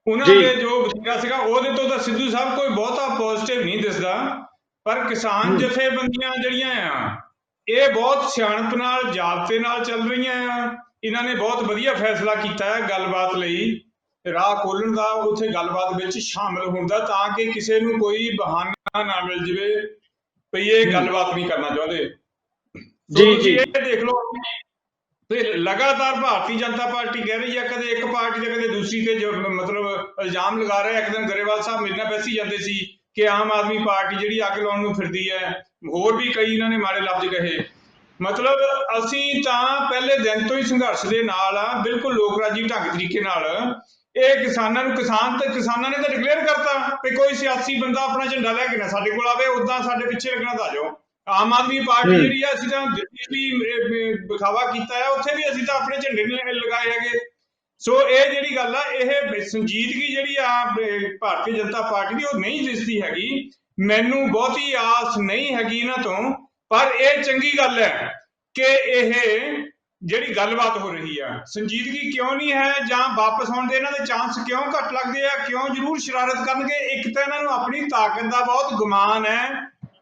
उन्होंने जो वतीरा सीगा ਉਹਦੇ ਤੋਂ ਤਾਂ सिद्धू साहब कोई बहुता पॉजिटिव नहीं दिसदा, पर किसान जथेबंदियां जिहड़ियां आ ये बहुत सियाणप नाल जाबते नाल चल रही आ। इन्होंने बहुत वधिया फैसला किया है गलबात लई राह खोलण दा, उत्थे गलबात विच शामिल होण दा, तां कि किसी नूं कोई बहाना ना मिल जावे भई ये गलबात नहीं करना चाहते। जी जी, ये देख लो लगातार भारतीय जनता पार्टी कह रही है, कदे एक पार्टी ते कदे दूसरी ते जो मतलब इल्जाम लगा रहे। एक दिन गरेवाल साहब मेरे नाल बैसी जाते सी कि आम आदमी पार्टी जिहड़ी अग लाउण नूं फिरदी है, होर भी कई इन्होंने माड़े लफ्ज कहे। मतलब असीं तां पहले दिन तो ही संघर्ष दे नाल आ, बिल्कुल लोकराजी ढंग तरीके नाल ਇਹ ਕਿਸਾਨਾਂ ਨੂੰ ਕਿਸਾਨਾਂ ਨੇ ਤਾਂ ਡਿਕਲੇਅਰ ਕਰਤਾ ਕਿ ਕੋਈ ਸਿਆਸੀ ਬੰਦਾ ਆਪਣਾ ਝੰਡਾ ਲੈ ਕੇ ਨਾ ਸਾਡੇ ਕੋਲ ਆਵੇ, ਉਦਾਂ ਸਾਡੇ ਪਿੱਛੇ ਲੱਗਣਾ ਤਾਂ ਆ ਜਾਓ। ਆਮ ਆਦਮੀ ਪਾਰਟੀ ਜਿਹੜੀ ਆ ਅਸੀਂ ਤਾਂ ਦਿੱਲੀ ਵੀ ਵਿਖਾਵਾ ਕੀਤਾ ਹੈ, ਉੱਥੇ ਵੀ ਅਸੀਂ ਤਾਂ ਆਪਣੇ ਝੰਡੇ ਨਹੀਂ ਲਗਾਏ ਹੈਗੇ। ਸੋ ਇਹ ਜਿਹੜੀ ਗੱਲ ਆ ਇਹ ਸੰਜੀਦਗੀ ਜਿਹੜੀ ਆ ਭਾਰਤੀ ਜਨਤਾ ਪਾਰਟੀ ਦੀ ਉਹ ਨਹੀਂ ਦਿਸਦੀ ਹੈਗੀ। ਮੈਨੂੰ ਬਹੁਤੀ ਆਸ ਨਹੀਂ ਹੈਗੀ ਇਹਨਾਂ ਤੋਂ, ਪਰ ਇਹ ਚੰਗੀ ਗੱਲ ਹੈ ਕਿ ਇਹ ਜਿਹੜੀ ਗੱਲਬਾਤ ਹੋ ਰਹੀ ਆ ਸੰਜੀਦਗੀ ਕਿਉਂ ਨਹੀਂ ਹੈ, ਜਾਂ ਵਾਪਸ ਆਉਣ ਦੇ ਇਹਨਾਂ ਦੇ ਚਾਂਸ ਕਿਉਂ ਘੱਟ ਲੱਗਦੇ ਆ, ਕਿਉਂ ਜ਼ਰੂਰ ਸ਼ਰਾਰਤ ਕਰਨਗੇ। ਇੱਕ ਤਾਂ ਇਹਨਾਂ ਨੂੰ ਆਪਣੀ ਤਾਕਤ ਦਾ ਬਹੁਤ ਗੁਮਾਨ ਹੈ।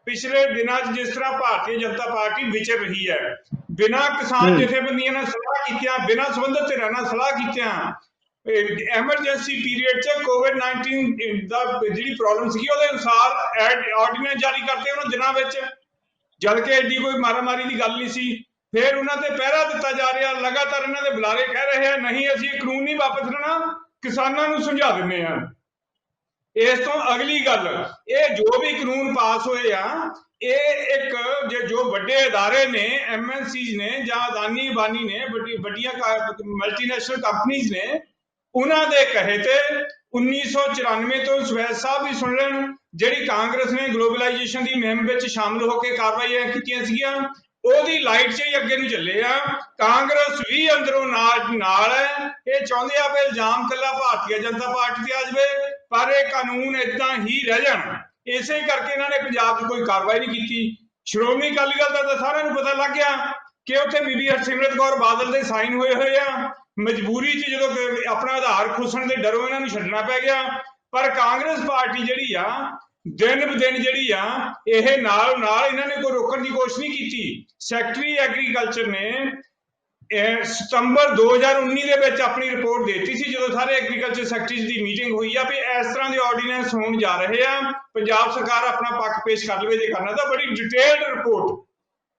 ਪਿਛਲੇ ਦਿਨਾਂ 'ਚ ਜਿਸ ਤਰ੍ਹਾਂ ਭਾਰਤੀ ਜਨਤਾ ਪਾਰਟੀ ਵਿਚਰ ਰਹੀ ਹੈ, ਬਿਨਾਂ ਕਿਸਾਨ ਜਥੇਬੰਦੀਆਂ ਨਾਲ ਸਲਾਹ ਕੀਤਿਆਂ, ਬਿਨਾਂ ਸੰਬੰਧਿਤ ਧਿਰਾਂ ਨਾਲ ਸਲਾਹ ਕੀਤਿਆਂ ਐਮਰਜੈਂਸੀ ਪੀਰੀਅਡ 'ਚ COVID-19 ਦਾ ਜਿਹੜੀ ਪ੍ਰੋਬਲਮ ਸੀਗੀ ਉਹਦੇ ਅਨੁਸਾਰ ਆਰਡੀਨੈਂਸ ਜਾਰੀ ਕਰਤੇ ਉਹਨਾਂ ਦਿਨਾਂ ਵਿੱਚ, ਜਦ ਕਿ ਐਡੀ ਕੋਈ ਮਾਰਾਮਾਰੀ ਦੀ ਗੱਲ ਨਹੀਂ ਸੀ। ਫਿਰ ਉਹਨਾਂ ਤੇ ਪਹਿਰਾ ਦਿੱਤਾ ਜਾ ਰਿਹਾ, ਲਗਾਤਾਰ ਇਹਨਾਂ ਦੇ ਬੁਲਾਰੇ ਕਹਿ ਰਹੇ ਆ ਨਹੀਂ ਅਸੀਂ ਇਹ ਕਾਨੂੰਨ ਨਹੀਂ ਵਾਪਸ ਲੈਣਾ, ਕਿਸਾਨਾਂ ਨੂੰ ਸਮਝਾ ਦਿੰਦੇ ਆ। ਇਸ ਤੋਂ ਅਗਲੀ ਗੱਲ, ਇਹ ਜੋ ਵੀ ਕਾਨੂੰਨ ਪਾਸ ਹੋਏ ਆ, ਇਹ ਇੱਕ ਜੋ ਵੱਡੇ ਅਦਾਰੇ ਨੇ, MNCs ਨੇ ਜਾਂ ਅਦਾਨੀ ਅੰਬਾਨੀ ਨੇ, ਵੱਡੀਆਂ ਮਲਟੀਨੈਸ਼ਨਲ ਕੰਪਨੀਆਂ ਨੇ, ਉਹਨਾਂ ਦੇ ਕਹੇ ਤੇ 1994 ਤੋਂ ਸਵੈਦ ਸਾਹਿਬ ਵੀ ਸੁਣ ਲੈਣ, ਜਿਹੜੀ ਕਾਂਗਰਸ ਨੇ ਗਲੋਬਲਾਈਜੇਸ਼ਨ ਦੀ ਮੁਹਿੰਮ ਵਿੱਚ ਸ਼ਾਮਲ ਹੋ ਕੇ ਕਾਰਵਾਈਆਂ ਕੀਤੀਆਂ ਸੀਗੀਆਂ, ਉਹਦੀ ਲਾਈਟ 'ਚ ਹੀ ਅੱਗੇ ਨੂੰ ਚੱਲੇ ਆ। ਕਾਂਗਰਸ ਵੀ ਅੰਦਰੋਂ ਨਾਲ ਹੈ। ਇਹ ਚਾਹੁੰਦੇ ਆ ਵੀ ਇਲਜ਼ਾਮ ਕੱਲਾ ਭਾਰਤੀ ਜਨਤਾ ਪਾਰਟੀ ਤੇ ਆ ਜਾਵੇ, ਪਰ ਇਹ ਕਾਨੂੰਨ ਏਦਾਂ ਹੀ ਰਹਿ ਜਾਣ। ਇਸੇ ਕਰਕੇ ਇਹਨਾਂ ਨੇ ਪੰਜਾਬ 'ਚ ਕੋਈ ਕਾਰਵਾਈ ਨਹੀਂ ਕੀਤੀ। ਸ਼੍ਰੋਮਣੀ ਅਕਾਲੀ ਦਲ ਦਾ ਤਾਂ ਸਾਰਿਆਂ ਨੂੰ ਪਤਾ ਲੱਗ ਗਿਆ ਕਿ ਉੱਥੇ ਬੀਬੀ ਹਰਸਿਮਰਤ ਕੌਰ ਬਾਦਲ ਦੇ ਸਾਈਨ ਹੋਏ ਆ। ਮਜਬੂਰੀ 'ਚ ਜਦੋਂ ਆਪਣਾ ਆਧਾਰ ਖੁੱਸਣ ਦੇ ਡਰੋਂ ਇਹਨਾਂ ਨੂੰ ਛੱਡਣਾ ਪੈ ਗਿਆ। ਪਰ ਕਾਂਗਰਸ ਪਾਰਟੀ ਜਿਹੜੀ ਆ ਦਿਨ ਬ ਦਿਨ ਜਿਹੜੀ ਆ ਇਹ ਨਾਲ ਇਹਨਾਂ ਨੇ ਕੋਈ ਰੋਕਣ ਦੀ ਕੋਸ਼ਿਸ਼ ਨਹੀਂ ਕੀਤੀ। ਸੈਕਟਰੀ ਐਗਰੀਕਲਚਰ ਨੇ ਸਤੰਬਰ 2019 ਦੇ ਵਿੱਚ ਆਪਣੀ ਰਿਪੋਰਟ ਦਿੱਤੀ ਸੀ, ਜਦੋਂ ਸਾਰੇ ਐਗਰੀਕਲਚਰ ਸੈਕਟਰੀਜ਼ ਦੀ ਮੀਟਿੰਗ ਹੋਈ ਆ, ਵੀ ਇਸ ਤਰ੍ਹਾਂ ਦੇ ਆਰਡੀਨੈਂਸ ਹੋਣ ਜਾ ਰਹੇ ਆ, ਪੰਜਾਬ ਸਰਕਾਰ ਆਪਣਾ ਪੱਖ ਪੇਸ਼ ਕਰ ਲਵੇ ਜੇ ਕਰਨਾ ਤਾਂ। ਬੜੀ ਡਿਟੇਲਡ ਰਿਪੋਰਟ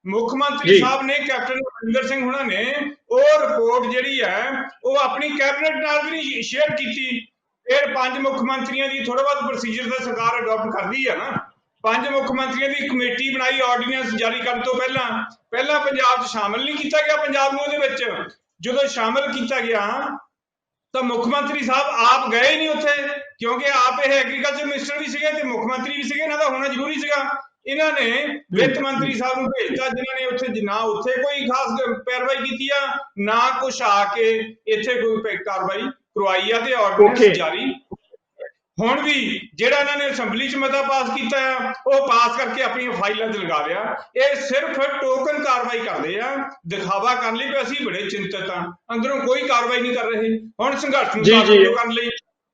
ਮੁੱਖ ਮੰਤਰੀ ਸਾਹਿਬ ਨੇ, ਕੈਪਟਨ ਅਮਰਿੰਦਰ ਸਿੰਘ ਹੁਣਾਂ ਨੇ ਉਹ ਰਿਪੋਰਟ ਜਿਹੜੀ ਹੈ ਉਹ ਆਪਣੀ ਕੈਬਨਿਟ ਨਾਲ ਵੀ ਨਹੀਂ ਸ਼ੇਅਰ ਕੀਤੀ। ਫਿਰ 5 ਮੁੱਖ ਮੰਤਰੀਆਂ ਦੀ ਥੋੜਾ ਬਹੁਤ ਪ੍ਰੋਸੀਜਰ ਤਾਂ ਸਰਕਾਰ ਅਡਾਪਟ ਕਰਦੀ ਹੈ ਨਾ। 5 ਮੁੱਖ ਮੰਤਰੀਆਂ ਦੀ ਕਮੇਟੀ ਬਣਾਈ ਆਰਡੀਨੈਂਸ ਜਾਰੀ ਕਰਨ ਤੋਂ ਪਹਿਲਾਂ ਪੰਜਾਬ 'ਚ ਸ਼ਾਮਲ ਨਹੀਂ ਕੀਤਾ ਗਿਆ। ਪੰਜਾਬ ਨੂੰ ਉਹਦੇ ਵਿੱਚ ਜਦੋਂ ਸ਼ਾਮਲ ਕੀਤਾ ਗਿਆ ਤਾਂ ਮੁੱਖ ਮੰਤਰੀ ਸਾਹਿਬ ਆਪ ਗਏ ਨਹੀਂ ਉੱਥੇ, ਕਿਉਂਕਿ ਆਪ ਇਹ ਐਗਰੀਕਲਚਰ ਮਿਨਿਸਟਰ ਵੀ ਸੀਗੇ ਤੇ ਮੁੱਖ ਮੰਤਰੀ ਵੀ ਸੀਗੇ, ਇਹਨਾਂ ਦਾ ਹੋਣਾ ਜ਼ਰੂਰੀ ਸੀਗਾ। ਇਹਨਾਂ ਨੇ ਵਿੱਤ ਮੰਤਰੀ ਸਾਹਿਬ ਨੂੰ ਭੇਜਤਾ, ਜਿਨ੍ਹਾਂ ਨੇ ਉੱਥੇ ਨਾ ਉੱਥੇ ਕੋਈ ਖਾਸ ਪੈਰਵਾਈ ਕੀਤੀ ਆ, ਨਾ ਕੁਛ ਆ ਕੇ ਇੱਥੇ ਕੋਈ ਕਾਰਵਾਈ ਕਰਵਾਈ ਆ। ਤੇ ਆਰਡੀਨੈਂਸ ਜਾਰੀ ਹੁਣ ਵੀ ਜਿਹੜਾ ਇਹਨਾਂ ਨੇ ਅਸੈਂਬਲੀ 'ਚ ਮਤਾ ਪਾਸ ਕੀਤਾ ਆ, ਉਹ ਪਾਸ ਕਰਕੇ ਆਪਣੀਆਂ ਫਾਈਲਾਂ 'ਚ ਲਗਾ ਲਿਆ। ਇਹ ਸਿਰਫ ਟੋਕਨ ਕਾਰਵਾਈ ਕਰਦੇ ਆ, ਦਿਖਾਵਾ ਕਰਨ ਲਈ ਕਿ ਅਸੀਂ ਬੜੇ ਚਿੰਤਤ ਆ, ਅੰਦਰੋਂ ਕੋਈ ਕਾਰਵਾਈ ਨਹੀਂ ਕਰ ਰਹੇ। ਹੁਣ ਸੰਘਰਸ਼ ਨੂੰ ਕਰਨ ਲਈ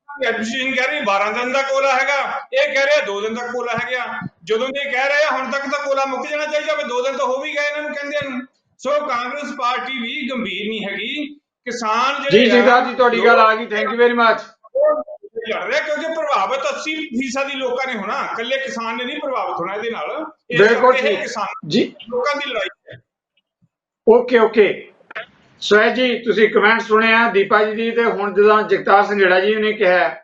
ਐਡਮਿਨਿਸਟ੍ਰੇਸ਼ਨ ਕਹਿ ਰਹੀ 12 ਦਿਨ ਦਾ ਕੋਲਾ ਹੈਗਾ, ਇਹ ਕਹਿ ਰਿਹਾ 2 ਦਿਨ ਦਾ ਕੋਲਾ ਹੈਗਾ। ਜਦੋਂ ਦੇ ਕਹਿ ਰਹੇ ਆ ਹੁਣ ਤੱਕ ਤਾਂ ਕੋਲਾ ਮੁੱਕ ਜਾਣਾ ਚਾਹੀਦਾ, 2 ਦਿਨ ਤਾਂ ਹੋ ਵੀ ਗਏ ਇਹਨਾਂ ਨੂੰ ਕਹਿੰਦੇ ਨੂੰ। ਸੋ ਕਾਂਗਰਸ ਪਾਰਟੀ ਵੀ ਗੰਭੀਰ ਨਹੀਂ ਹੈਗੀ। ਕਿਸਾਨ ਜਿਹੜੇ ਜੀ ਤੁਹਾਡੀ ਗੱਲ ਆ ਗਈ, ਥੈਂਕ ਯੂ ਵੈਰੀ ਮਚ। ਲੜ ਰਿਹਾ ਕਿਉਂਕਿ ਪ੍ਰਭਾਵਿਤ 80% ਲੋਕਾਂ ਨੇ ਹੋਣਾ, ਇਕੱਲੇ ਕਿਸਾਨ ਨੇ ਨਹੀਂ ਪ੍ਰਭਾਵਿਤ ਹੋਣਾ ਇਹਦੇ ਨਾਲ। ਬਿਲਕੁਲ ਕਿਸਾਨ ਜੀ, ਲੋਕਾਂ ਦੀ ਲੜਾਈ ਹੈ। ਓਕੇ ਸਵੈਜ ਜੀ, ਤੁਸੀਂ ਕਮੈਂਟ ਸੁਣਿਆ ਦੀਪਾ ਜੀ ਦੀ। ਤੇ ਹੁਣ ਜਦੋਂ ਜਗਤਾਰ ਸਿੰਘੇੜਾ ਜੀ ਨੇ ਕਿਹਾ,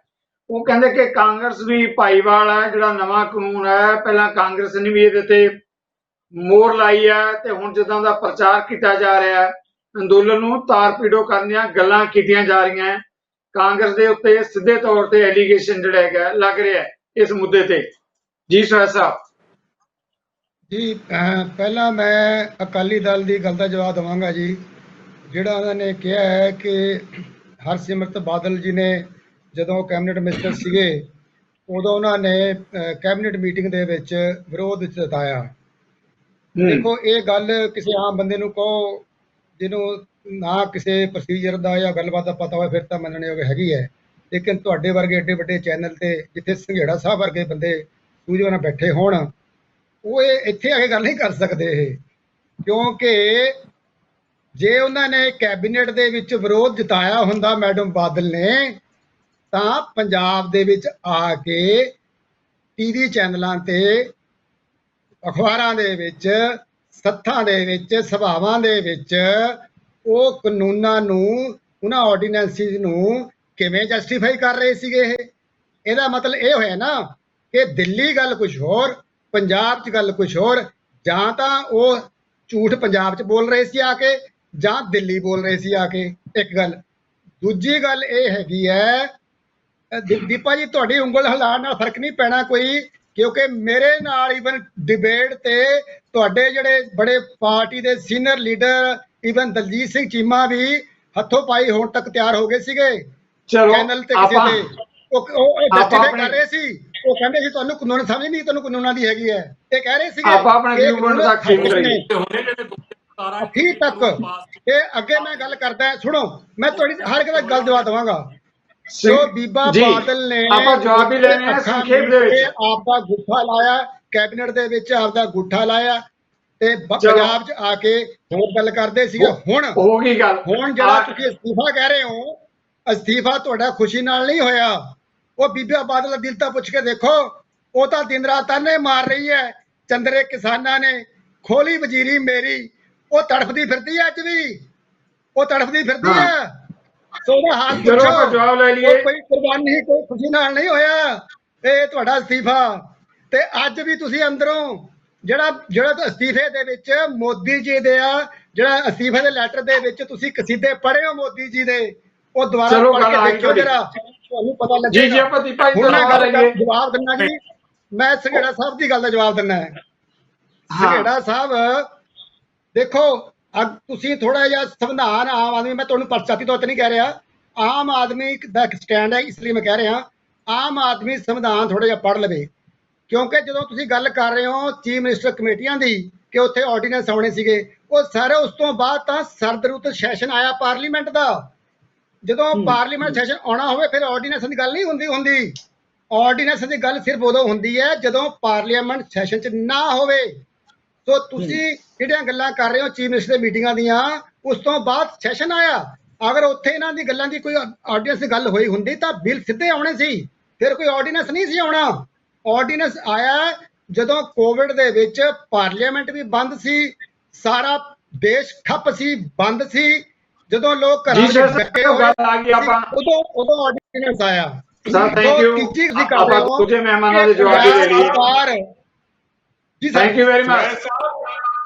ਉਹ ਕਹਿੰਦੇ ਕਿ ਕਾਂਗਰਸ ਵੀ ਭਾਈਵਾਲ ਹੈ। ਜਿਹੜਾ ਨਵਾਂ ਕਾਨੂੰਨ ਹੈ, ਪਹਿਲਾਂ ਕਾਂਗਰਸ ਨੇ ਵੀ ਇਹਦੇ ਤੇ ਮੋਹਰ ਲਾਈ ਹੈ, ਤੇ ਹੁਣ ਜਦੋਂ ਦਾ ਪ੍ਰਚਾਰ ਕੀਤਾ ਜਾ ਰਿਹਾ ਹੈ, ਅੰਦੋਲਨ ਨੂੰ ਤਾਰ-ਪੀੜੋ ਕਰਨ ਦੀਆਂ ਗੱਲਾਂ ਕੀਤੀਆਂ ਜਾ ਰਹੀਆਂ ਹੈ। ਕਾਂਗਰਸ ਦੇ ਉੱਤੇ ਸਿੱਧੇ ਤੌਰ ਤੇ ਐਲੀਗੇਸ਼ਨ ਜਿਹੜਾ ਹੈਗਾ ਲੱਗ ਰਿਹਾ ਇਸ ਮੁੱਦੇ ਤੇ। ਜੀ ਸਵੈਜ ਸਾਹਿਬ ਜੀ, ਪਹਿਲਾਂ ਮੈਂ ਅਕਾਲੀ ਦਲ ਦੀ ਗੱਲ ਦਾ ਜਵਾਬ ਦੇਵਾਂਗਾ ਜੀ। ਜਿਹੜਾ ਉਹਨਾਂ ਨੇ ਕਿਹਾ ਹੈ ਕਿ ਹਰਸਿਮਰਤ ਬਾਦਲ ਜੀ ਨੇ ਜਦੋਂ ਕੈਬਨਿਟ ਮਿਨਿਸਟਰ ਸੀਗੇ, ਉਦੋਂ ਉਹਨਾਂ ਨੇ ਕੈਬਨਿਟ ਮੀਟਿੰਗ ਦੇ ਵਿੱਚ ਵਿਰੋਧ ਜਤਾਇਆ। ਦੇਖੋ, ਇਹ ਗੱਲ ਕਿਸੇ ਆਮ ਬੰਦੇ ਨੂੰ ਕਹੋ ਜਿਹਨੂੰ ਨਾ ਕਿਸੇ ਪ੍ਰੋਸੀਜਰ ਦਾ ਜਾਂ ਗੱਲਬਾਤ ਦਾ ਪਤਾ ਹੋਵੇ, ਫਿਰ ਤਾਂ ਮੰਨਣਯੋਗ ਹੈਗੀ ਹੈ। ਲੇਕਿਨ ਤੁਹਾਡੇ ਵਰਗੇ ਏਡੇ ਵੱਡੇ ਚੈਨਲ ਤੇ ਜਿੱਥੇ ਸਿੰਘੇੜਾ ਸਾਹਿਬ ਵਰਗੇ ਬੰਦੇ ਸੂਝਵਾਨ ਨਾਲ ਬੈਠੇ ਹੋਣ, ਉਹ ਇੱਥੇ ਆ ਕੇ ਗੱਲ ਨਹੀਂ ਕਰ ਸਕਦੇ ਇਹ, ਕਿਉਂਕਿ ਜੇ ਉਹਨਾਂ ਨੇ ਕੈਬਨਿਟ ਦੇ ਵਿੱਚ ਵਿਰੋਧ ਜਤਾਇਆ ਹੁੰਦਾ ਮੈਡਮ ਬਾਦਲ ਨੇ, ਤਾਂ ਪੰਜਾਬ ਦੇ ਵਿੱਚ ਆ ਕੇ ਟੀਵੀ ਚੈਨਲਾਂ ਤੇ, ਅਖਬਾਰਾਂ ਦੇ ਵਿੱਚ, ਸੱਥਾਂ ਦੇ ਵਿੱਚ, ਸਭਾਵਾਂ ਦੇ ਵਿੱਚ ਉਹ ਕਾਨੂੰਨਾਂ ਨੂੰ, ਉਹਨਾਂ ਆਰਡੀਨੈਂਸਿਸ ਨੂੰ ਕਿਵੇਂ ਜਸਟੀਫਾਈ ਕਰ ਰਹੇ ਸੀਗੇ। ਇਹਦਾ ਮਤਲਬ ਇਹ ਹੋਇਆ ਨਾ ਕਿ ਦਿੱਲੀ ਗੱਲ ਕੁਝ ਹੋਰ, ਪੰਜਾਬ 'ਚ ਗੱਲ ਕੁਝ ਹੋਰ। ਜਾਂ ਤਾਂ ਉਹ ਝੂਠ ਪੰਜਾਬ 'ਚ ਬੋਲ ਰਹੇ ਸੀ ਆ ਕੇ, ਜਾਂ ਦਿੱਲੀ ਬੋਲ ਰਹੇ ਸੀ ਆ ਕੇ। ਇੱਕ ਗੱਲ। ਦੂਜੀ ਗੱਲ ਇਹ ਹੈਗੀ ਹੈ, ਦੀਪਾ ਜੀ, ਤੁਹਾਡੀ ਉਂਗਲ ਹਿਲਾਉਣ ਨਾਲ ਫਰਕ ਨਹੀਂ ਪੈਣਾ ਕੋਈ, ਕਿਉਂਕਿ ਮੇਰੇ ਨਾਲ ਈਵਨ ਡਿਬੇਟ ਤੇ ਤੁਹਾਡੇ ਜਿਹੜੇ ਬੜੇ ਪਾਰਟੀ ਦੇ senior leader, even Daljit Singh Cheema ਵੀ ਹੱਥੋਂ ਪਾਈ ਹੋਣ ਤੱਕ ਤਿਆਰ ਹੋ ਗਏ ਸੀਗੇ ਚੈਨਲ ਤੇ ਕਿਸੇ ਤੇ। ਉਹ ਜਸਟੀਫਾਈ ਕਰ ਰਹੇ ਸੀ, ਉਹ ਕਹਿੰਦੇ ਸੀ ਤੁਹਾਨੂੰ ਕਾਨੂੰਨ ਸਮਝ ਨਹੀਂ, ਤੁਹਾਨੂੰ ਕਾਨੂੰਨਾਂ ਦੀ ਹੈਗੀ ਹੈ। ਇਹ ਕਹਿ ਰਹੇ ਸੀਗੇ ਅਖੀਰ ਤੱਕ। ਇਹ ਅੱਗੇ ਮੈਂ ਗੱਲ ਕਰਦਾ, ਸੁਣੋ, ਮੈਂ ਤੁਹਾਡੀ ਹਰ ਇੱਕ ਦਾ ਗੱਲ ਜਵਾਬ ਦੇਵਾਂਗਾ। ਸੋ ਬੀਬਾ ਬਾਦਲ ਨੇ ਜਵਾਬ ਵੀ ਲੈਣੇ ਆ ਸੰਖੇਪ ਦੇ ਵਿੱਚ, ਆਪਦਾ ਗੁੱਠਾ ਲਾਇਆ ਕੈਬਨਿਟ ਦੇ ਵਿੱਚ, ਆਪਦਾ ਗੁੱਠਾ ਲਾਇਆ ਤੇ ਪੰਜਾਬ 'ਚ ਆ ਕੇ ਹੋਰ ਗੱਲ ਕਰਦੇ ਸੀਗੇ। ਹੁਣ ਹੋ ਗਈ ਗੱਲ। ਹੁਣ ਜਿਹੜਾ ਤੁਸੀਂ ਅਸਤੀਫਾ ਕਹਿ ਰਹੇ ਹੋ, ਅਸਤੀਫਾ ਤੁਹਾਡਾ ਖੁਸ਼ੀ ਨਾਲ ਨਹੀਂ ਹੋਇਆ। ਉਹ ਬੀਬੀ ਬਾਦਲ ਦਾ ਦਿਲ ਤਾਂ ਪੁੱਛ ਕੇ ਦੇਖੋ, ਉਹ ਤਾਂ ਦਿਨ ਰਾਤ ਤਾਨੇ ਮਾਰ ਰਹੀ ਹੈ। ਚੰਦਰੇ ਕਿਸਾਨਾਂ ਨੇ ਖੋਲੀ ਵਜ਼ੀਰੀ ਮੇਰੀ, ਉਹ ਤੜਫਦੀ ਫਿਰਦੀ ਹੈ ਅੱਜ ਵੀ, ਉਹ ਤੜਫਦੀ ਫਿਰਦੀ ਹੈ। ਸੋ ਉਹਦਾ ਹਾਲ ਚਲੋ ਪੁੱਛੋ, ਆਪਾਂ ਜਵਾਬ ਲੈ ਲਈਏ। ਉਹ ਕੋਈ ਕੁਰਬਾਨੀ ਕੋਈ ਖੁਸ਼ੀ ਨਾਲ ਨਹੀਂ ਹੋਇਆ ਇਹ ਤੁਹਾਡਾ ਅਸਤੀਫਾ। ਤੇ ਅੱਜ ਵੀ ਤੁਸੀਂ ਅੰਦਰੋਂ ਜਿਹੜਾ ਅਸਤੀਫੇ ਦੇ ਵਿੱਚ ਮੋਦੀ ਜੀ ਦੇ ਜਿਹੜਾ ਅਸਤੀਫੇ ਦੇ ਲੈਟਰ ਦੇ ਵਿੱਚ ਤੁਸੀਂ ਕਸੀਦੇ ਪੜ੍ਹੇ ਹੋ ਮੋਦੀ ਜੀ ਦੇ, ਉਹ ਦੁਬਾਰਾ ਚਲੋ ਪੜ੍ਹ ਗੱਲ ਕੇ ਆ ਗਈ ਦੇਖਿਓ ਤੁਹਾਡੀ। ਜਰਾ, ਤੁਹਾਨੂੰ ਪਤਾ ਜੀ ਜੀ ਲੱਗੇਗਾ। ਆਪਾਂ ਦੀਪਾ ਜੀ ਹੁਣ ਤੋਂ ਮੈਂ ਸਵਾਲ ਲੈ ਲਈਏ। ਜਵਾਬ ਦਿੰਦਾ ਜੀ, ਮੈਂ ਸੰਘੇੜਾ ਸਾਹਿਬ ਦੀ ਗੱਲ ਦਾ ਜਵਾਬ ਦਿੰਦਾ ਹੈ। ਹਾਂ ਸੰਘੇੜਾ ਸਾਹਿਬ ਦੇਖੋ, ਤੁਸੀਂ ਥੋੜਾ ਜਿਹਾ ਸੰਵਿਧਾਨ ਆਮ ਆਦਮੀ, ਮੈਂ ਤੁਹਾਨੂੰ ਪਰਚਾਤੀ ਤੌਰ ਤੇ ਨਹੀਂ ਕਹਿ ਰਿਹਾ, ਆਮ ਆਦਮੀ ਦਾ ਇੱਕ ਸਟੈਂਡ ਹੈ, ਇਸ ਲਈ ਮੈਂ ਕਹਿ ਰਿਹਾ ਆਮ ਆਦਮੀ ਸੰਵਿਧਾਨ ਥੋੜਾ ਜਿਹਾ ਪੜ੍ਹ ਲਵੇ। ਕਿਉਂਕਿ ਜਦੋਂ ਤੁਸੀਂ ਗੱਲ ਕਰ ਰਹੇ ਹੋ ਚੀਫ ਮਿਨਿਸਟਰ ਕਮੇਟੀਆਂ ਦੀ ਕਿ ਉੱਥੇ ਆਰਡੀਨੈਂਸ ਆਉਣੇ ਸੀਗੇ, ਉਹ ਸਾਰੇ ਉਸ ਤੋਂ ਬਾਅਦ ਤਾਂ ਸਰਦ ਰੁੱਤ ਸੈਸ਼ਨ ਆਇਆ ਪਾਰਲੀਮੈਂਟ ਦਾ। ਜਦੋਂ ਪਾਰਲੀਮੈਂਟ ਸੈਸ਼ਨ ਆਉਣਾ ਹੋਵੇ ਫਿਰ ਆਰਡੀਨੈਂਸ ਦੀ ਗੱਲ ਨਹੀਂ ਹੁੰਦੀ। ਆਰਡੀਨੈਂਸ ਦੀ ਗੱਲ ਸਿਰਫ ਉਦੋਂ ਹੁੰਦੀ ਹੈ ਜਦੋਂ ਪਾਰਲੀਮੈਂਟ ਸੈਸ਼ਨ 'ਚ ਨਾ ਹੋਵੇ। ਸੋ ਤੁਸੀਂ ਜਿਹੜੀਆਂ ਗੱਲਾਂ ਕਰ ਰਹੇ ਹੋ ਚੀਫ ਮਿਨਿਸਟਰ ਦੀ ਮੀਟਿੰਗਾਂ ਦੀਆਂ, ਉਸ ਤੋਂ ਬਾਅਦ ਸੈਸ਼ਨ ਆਇਆ। ਅਗਰ ਉੱਥੇ ਇਹਨਾਂ ਦੀ ਗੱਲਾਂ ਦੀ ਕੋਈ ਆਰਡੀਨੈਂਸ ਦੀ ਗੱਲ ਹੋਈ ਹੁੰਦੀ ਤਾਂ ਬਿੱਲ ਸਿੱਧੇ ਆਉਣੇ ਸੀ, ਫਿਰ ਕੋਈ ਆਰਡੀਨੈਂਸ ਨਹੀਂ ਸੀ ਆਉਣਾ। ਆਰਡੀਨੈਂਸ ਆਇਆ ਜਦੋਂ ਕੋਵਿਡ ਦੇ ਵਿੱਚ ਪਾਰਲੀਮੈਂਟ ਵੀ ਬੰਦ ਸੀ, ਸਾਰਾ ਦੇਸ਼ ਠੱਪ ਸੀ, ਬੰਦ ਸੀ, ਜਦੋਂ ਲੋਕ ਘਰਾਂ ਵਿੱਚ ਬੈਠੇ ਹੋਏ ਗੱਲ ਆ ਗਈ ਆਪਾਂ ਉਦੋਂ ਆਰਡੀਨੈਂਸ ਆਇਆ। Sir thank you. ਤੀਜੀ ਤੁਸੀਂ ਕਰ ਆਪਾਂ ਰਹੇ ਹੋ ਦੂਜੇ ਮਹਿਮਾਨਾਂ ਦੇ ਜਵਾਬ ਵੀ ਲੈ ਲਈਏ। ਜੀ sir, thank you very much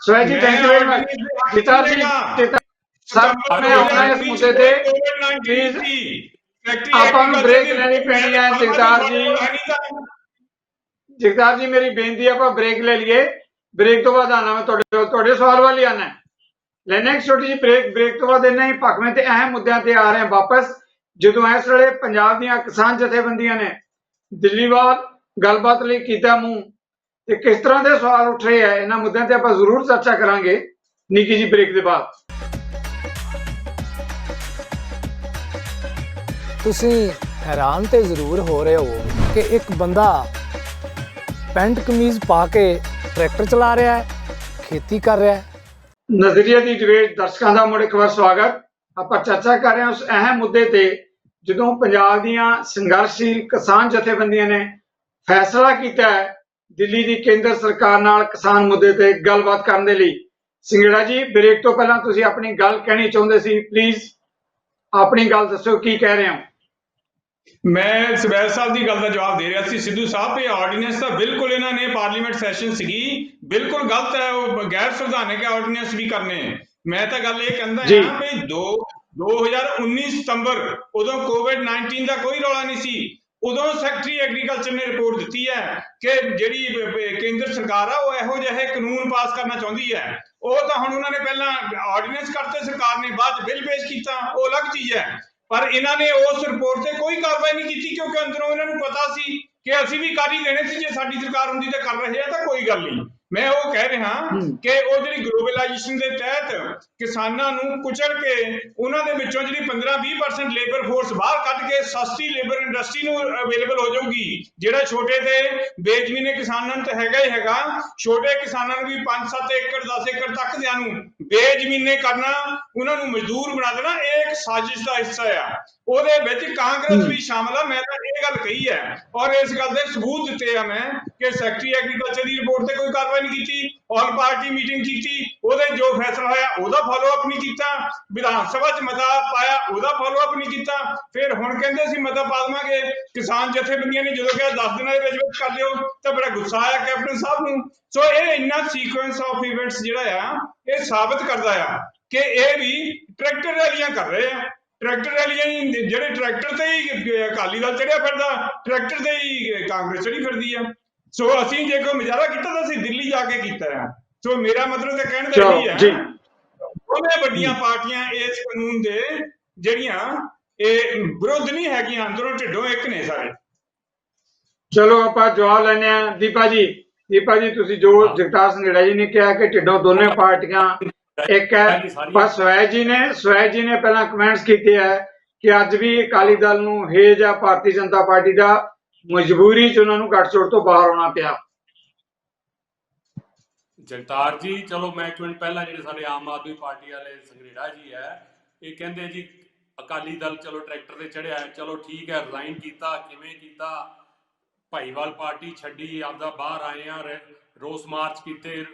ਸਵੈ ਜੀ, ਥੈਂਕ ਯੂ ਵੈਰੀ ਮਚ। ਜਿਤਾਰ ਜੀ ਸਰ ਮੈਂ ਆਉਣਾ ਇਸ ਮੁੱਦੇ ਤੇ ਪਲੀਜ਼, ਆਪਾਂ ਨੂੰ ਬ੍ਰੇਕ ਲੈਣੀ ਪੈਣੀ ਹੈ। ਜਗਤਾਰ ਜੀ ਮੇਰੀ ਬੇਨਤੀ ਹੈ ਆਪਾਂ ਬ੍ਰੇਕ ਲੈ ਲਈਏ, ਬ੍ਰੇਕ ਤੋਂ ਬਾਅਦ ਆਣਾ ਮੈਂ ਤੁਹਾਡੇ ਸਵਾਲ ਵੱਲ ਹੀ ਆਣਾ ਲੈਣਾ ਇੱਕ ਛੋਟੀ ਜਿਹੀ ਬ੍ਰੇਕ ਤੋਂ ਬਾਅਦ ਇਹਨਾਂ ਹੀ ਭਖਵੇਂ ਤੇ ਅਹਿਮ ਮੁੱਦਿਆਂ ਤੇ ਆ ਰਹੇ ਹਾਂ ਵਾਪਸ। ਜਦੋਂ ਇਸ ਵੇਲੇ ਪੰਜਾਬ ਦੀਆਂ ਕਿਸਾਨ ਜਥੇਬੰਦੀਆਂ ਨੇ ਦਿੱਲੀ ਵੱਲ ਗੱਲਬਾਤ ਲਈ ਕੀਤਾ ਮੂੰਹ, ਤੇ ਕਿਸ ਤਰ੍ਹਾਂ ਦੇ ਸਵਾਲ ਉੱਠ ਰਹੇ ਆ, ਇਹਨਾਂ ਮੁੱਦਿਆਂ ਤੇ ਆਪਾਂ ਜ਼ਰੂਰ ਚਰਚਾ ਕਰਾਂਗੇ ਨਿੱਕੀ ਜੀ ਬ੍ਰੇਕ ਦੇ ਬਾਅਦ। ਤੁਸੀਂ ਹੈਰਾਨ ਤੇ ਜ਼ਰੂਰ ਹੋ ਰਹੇ ਹੋ ਕਿ ਇੱਕ ਬੰਦਾ ਪੈਂਟ ਕਮੀਜ਼ ਪਾ ਕੇ ਟਰੈਕਟਰ ਚਲਾ ਰਿਹਾ ਹੈ, ਖੇਤੀ ਕਰ ਰਿਹਾ ਹੈ। ਨਜ਼ਰੀਆ ਦੀ ਡਿਬੇਟ ਦਰਸ਼ਕਾਂ ਦਾ ਮੁੜ ਇੱਕ ਵਾਰ ਸਵਾਗਤ। ਆਪਾਂ ਚਰਚਾ ਕਰ ਰਹੇ ਹਾਂ ਉਸ ਅਹਿਮ ਮੁੱਦੇ ਤੇ ਜਦੋਂ ਪੰਜਾਬ ਦੀਆਂ ਸੰਘਰਸ਼ਸ਼ੀਲ ਕਿਸਾਨ ਜਥੇਬੰਦੀਆਂ ਨੇ ਫੈਸਲਾ ਕੀਤਾ ਹੈ ਦਿੱਲੀ ਦੀ ਕੇਂਦਰ ਸਰਕਾਰ ਨਾਲ ਕਿਸਾਨ ਮੁੱਦੇ ਤੇ ਗੱਲਬਾਤ ਕਰਨ ਦੇ ਲਈ। ਸੰਘੇੜਾ ਜੀ ਬ੍ਰੇਕ ਤੋਂ ਪਹਿਲਾਂ ਤੁਸੀਂ ਆਪਣੀ ਗੱਲ ਕਹਿਣੀ ਚਾਹੁੰਦੇ ਸੀ, ਪਲੀਜ਼ ਆਪਣੀ ਗੱਲ ਦੱਸੋ, ਕੀ ਕਹਿ ਰਹੇ ਹੋ? ਮੈਂ ਸਵੈਰ ਸਾਹਿਬ ਦੀ ਗੱਲ ਦਾ ਜਵਾਬ ਦੇ ਰਿਹਾ ਸੀ। ਸਿੱਧੂ ਸਾਹਿਬ ਇਹ ਆਰਡੀਨੈਂਸ ਤਾਂ ਬਿਲਕੁਲ ਇਹਨਾਂ ਨੇ ਪਾਰਲੀਮੈਂਟ ਸੈਸ਼ਨ ਸੀਗੀ, ਬਿਲਕੁਲ ਗਲਤ ਹੈ, ਉਹ ਗੈਰ ਸੰਵਿਧਾਨਕ ਆਰਡੀਨੈਂਸ ਵੀ ਕਰਨੇ। ਮੈਂ ਤਾਂ ਗੱਲ ਇਹ ਕਹਿੰਦਾ ਹਾਂ ਵੀ 2019 ਸਤੰਬਰ ਉਦੋਂ ਕੋਵਿਡ-19 ਦਾ ਕੋਈ ਰੌਲਾ ਨਹੀਂ ਸੀ। ਉਦੋਂ ਸੈਕਟਰੀ ਐਗਰੀਕਲਚਰ ਨੇ ਰਿਪੋਰਟ ਦਿੱਤੀ ਹੈ ਕਿ ਜਿਹੜੀ ਕੇਂਦਰ ਸਰਕਾਰ ਆ ਉਹ ਇਹੋ ਜਿਹੇ ਕਾਨੂੰਨ ਪਾਸ ਕਰਨਾ ਚਾਹੁੰਦੀ ਹੈ। ਉਹ ਤਾਂ ਹੁਣ ਉਹਨਾਂ ਨੇ ਪਹਿਲਾਂ ਆਰਡੀਨੈਂਸ ਕਰਤੇ ਸਰਕਾਰ ਨੇ, ਬਾਅਦ ਬਿੱਲ ਪੇਸ਼ ਕੀਤਾ, ਉਹ ਅਲੱਗ ਚੀਜ਼ ਹੈ। ਪਰ ਇਹਨਾਂ ਨੇ ਉਸ ਰਿਪੋਰਟ ਤੇ ਕੋਈ ਕਾਰਵਾਈ ਨਹੀਂ ਕੀਤੀ ਕਿਉਂਕਿ ਅੰਦਰੋਂ ਇਹਨਾਂ ਨੂੰ ਪਤਾ ਸੀ ਕਿ ਅਸੀਂ ਵੀ ਕਰ ਹੀ ਲੈਣੇ ਸੀ, ਜੇ ਸਾਡੀ ਸਰਕਾਰ ਹੁੰਦੀ ਤਾਂ ਕਰ ਰਹੇ ਆ ਤਾਂ ਕੋਈ ਗੱਲ ਨਹੀਂ। ਮੈਂ ਉਹ ਕਹਿ ਰਿਹਾ ਕਿ ਉਹ ਜਿਹੜੀ ਗਲੋਬਲਾਈਜੇਸ਼ਨ ਦੇ ਤਹਿਤ ਕਿਸਾਨਾਂ ਨੂੰ ਕੁਚਲ ਕੇ ਉਹਨਾਂ ਦੇ ਵਿੱਚੋਂ ਜਿਹੜੀ 15-20% ਲੇਬਰ ਫੋਰਸ ਬਾਹਰ ਕੱਢ ਕੇ ਸਸਤੀ ਲੇਬਰ ਇੰਡਸਟਰੀ ਨੂੰ ਅਵੇਲੇਬਲ ਹੋ ਜਾਊਗੀ। ਜਿਹੜਾ ਛੋਟੇ ਤੇ ਬੇਜ਼ਮੀਨੇ ਕਿਸਾਨਾਂ ਨੂੰ ਤਾਂ ਹੈਗਾ ਹੀ ਹੈਗਾ, ਛੋਟੇ ਕਿਸਾਨਾਂ ਨੂੰ ਵੀ 5-7 ਏਕੜ 10 ਏਕੜ ਤੱਕ ਦਿਆਂ ਨੂੰ ਬੇਜ਼ਮੀਨੇ ਕਰਨਾ, ਉਹਨਾਂ ਨੂੰ ਮਜ਼ਦੂਰ ਬਣਾ ਦੇਣਾ, ਇਹ ਇੱਕ ਸਾਜ਼ਿਸ਼ ਦਾ ਹਿੱਸਾ ਆ। ਉਹਦੇ ਵਿੱਚ ਕਾਂਗਰਸ ਵੀ ਸ਼ਾਮਲ ਆ। ਮੈਂ ਤਾਂ ਇਹ ਗੱਲ ਕਹੀ ਹੈ ਔਰ ਇਸ ਗੱਲ ਦੇ ਸਬੂਤ ਦਿੱਤੇ ਆ ਮੈਂ ਕਿ ਸੈਕਟਰੀ ਐਗਰੀਕਲਚਰ ਦੀ ਰਿਪੋਰਟ ਤੇ ਕੋਈ ਕਾਰਵਾਈ ਨਹੀਂ ਕੀਤੀ, ਆਲ ਪਾਰਟੀ ਮੀਟਿੰਗ ਕੀਤੀ, ਉਹਦੇ ਜੋ ਫੈਸਲਾ ਹੋਇਆ ਉਹਦਾ ਫਾਲੋ ਅਪ ਨਹੀਂ ਕੀਤਾ, ਵਿਧਾਨ ਸਭਾ 'ਚ ਮਤਾ ਪਾਇਆ ਉਹਦਾ ਫਾਲੋ ਅਪ ਨਹੀਂ ਕੀਤਾ। ਫਿਰ ਹੁਣ ਕਹਿੰਦੇ ਅਸੀਂ ਮਤਾ ਪਾ ਦੇਵਾਂਗੇ। ਕਿਸਾਨ ਜਥੇਬੰਦੀਆਂ ਨੇ ਜਦੋਂ ਕਿਹਾ 10 ਦਿਨਾਂ ਦੇ ਵਿੱਚ ਕਰ ਦਿਓ ਤਾਂ ਬੜਾ ਗੁੱਸਾ ਆਇਆ ਕੈਪਟਨ ਸਾਹਿਬ ਨੂੰ। ਸੋ ਇਹ ਇੰਨਾ ਸੀਕੁਐਂਸ ਆਫ ਇਵੈਂਟਸ ਜਿਹੜਾ ਆ ਇਹ ਸਾਬਤ ਕਰਦਾ ਆ ਕਿ ਇਹ ਵੀ ਟਰੈਕਟਰ ਰੈਲੀਆਂ ਕਰ ਰਹੇ ਆ। ਟਰੈਕਟਰ ਰੈਲੀਆਂ ਜਿਹੜੇ ਟਰੈਕਟਰ ਤੇ ਹੀ ਅਕਾਲੀ ਦਲ ਚੜਿਆ ਫਿਰਦਾ, ਟਰੈਕਟਰ ਤੇ ਹੀ ਕਾਂਗਰਸ ਚੜੀ ਫਿਰਦੀ ਆ। ਸੋ ਅਸੀਂ ਜੇ ਕੋਈ ਮੁਜ਼ਾਹਰਾ ਕੀਤਾ ਤਾਂ ਅਸੀਂ ਦਿੱਲੀ ਜਾ ਕੇ ਕੀਤਾ ਆ। ਸੋ ਮੇਰਾ ਮਤਲਬ ਤਾਂ ਕਹਿਣ ਦਾ ਇਹੀ ਹੈ ਉਹਨੇ ਵੱਡੀਆਂ ਪਾਰਟੀਆਂ ਇਸ ਕਾਨੂੰਨ ਦੇ ਜਿਹੜੀਆਂ ਇਹ ਵਿਰੋਧ ਨਹੀਂ ਹੈਗੀਆਂ, ਅੰਦਰੋਂ ਢਿੱਡੋਂ ਇੱਕ ਨੇ ਸਾਰੇ। ਚਲੋ ਆਪਾਂ ਜਵਾਬ ਲੈਣੇ ਆ। ਦੀਪਾ ਜੀ ਤੁਸੀਂ ਜੋ ਜਗਤਾਰ ਸੰਘੇੜਾ ਜੀ ਨੇ ਕਿਹਾ ਕਿ ਢਿੱਡੋਂ ਦੋਨੇ ਪਾਰਟੀਆਂ ਇੱਕ ਹੈ, ਪਰ ਸਵੈ ਜੀ ਨੇ ਪਹਿਲਾਂ ਕਮੈਂਟਸ ਕੀਤੇ ਹੈ ਕਿ ਅੱਜ ਵੀ ਅਕਾਲੀ ਦਲ ਨੂੰ ਹੇਜ ਆ ਭਾਰਤੀ ਜਨਤਾ ਪਾਰਟੀ ਦਾ, ਮਜਬੂਰੀ 'ਚ ਉਹਨਾਂ ਨੂੰ ਗੱਠਜੋੜ ਤੋਂ ਬਾਹਰ ਆਉਣਾ ਪਿਆ। ਜਗਤਾਰ ਜੀ ਚਲੋ ਮੈਂ ਇੱਕ ਮਿੰਟ ਪਹਿਲਾਂ ਜਿਹੜੇ ਸਾਡੇ ਆਮ ਆਦਮੀ ਪਾਰਟੀ ਵਾਲੇ ਸੰਘੇੜਾ ਜੀ ਹੈ ਇਹ ਕਹਿੰਦੇ ਜੀ ਅਕਾਲੀ ਦਲ ਚਲੋ ਟਰੈਕਟਰ ਤੇ ਚੜਿਆ, ਚਲੋ ਠੀਕ ਹੈ, ਰਿਜ਼ਾਈਨ ਕੀਤਾ, ਕਿਵੇਂ ਕੀਤਾ, ਭਾਈਵਾਲ ਪਾਰਟੀ ਛੱਡੀ, ਆਪਦਾ ਬਾਹਰ ਆਏ ਆ, ਰੋਸ ਮਾਰਚ ਕੀਤੇ।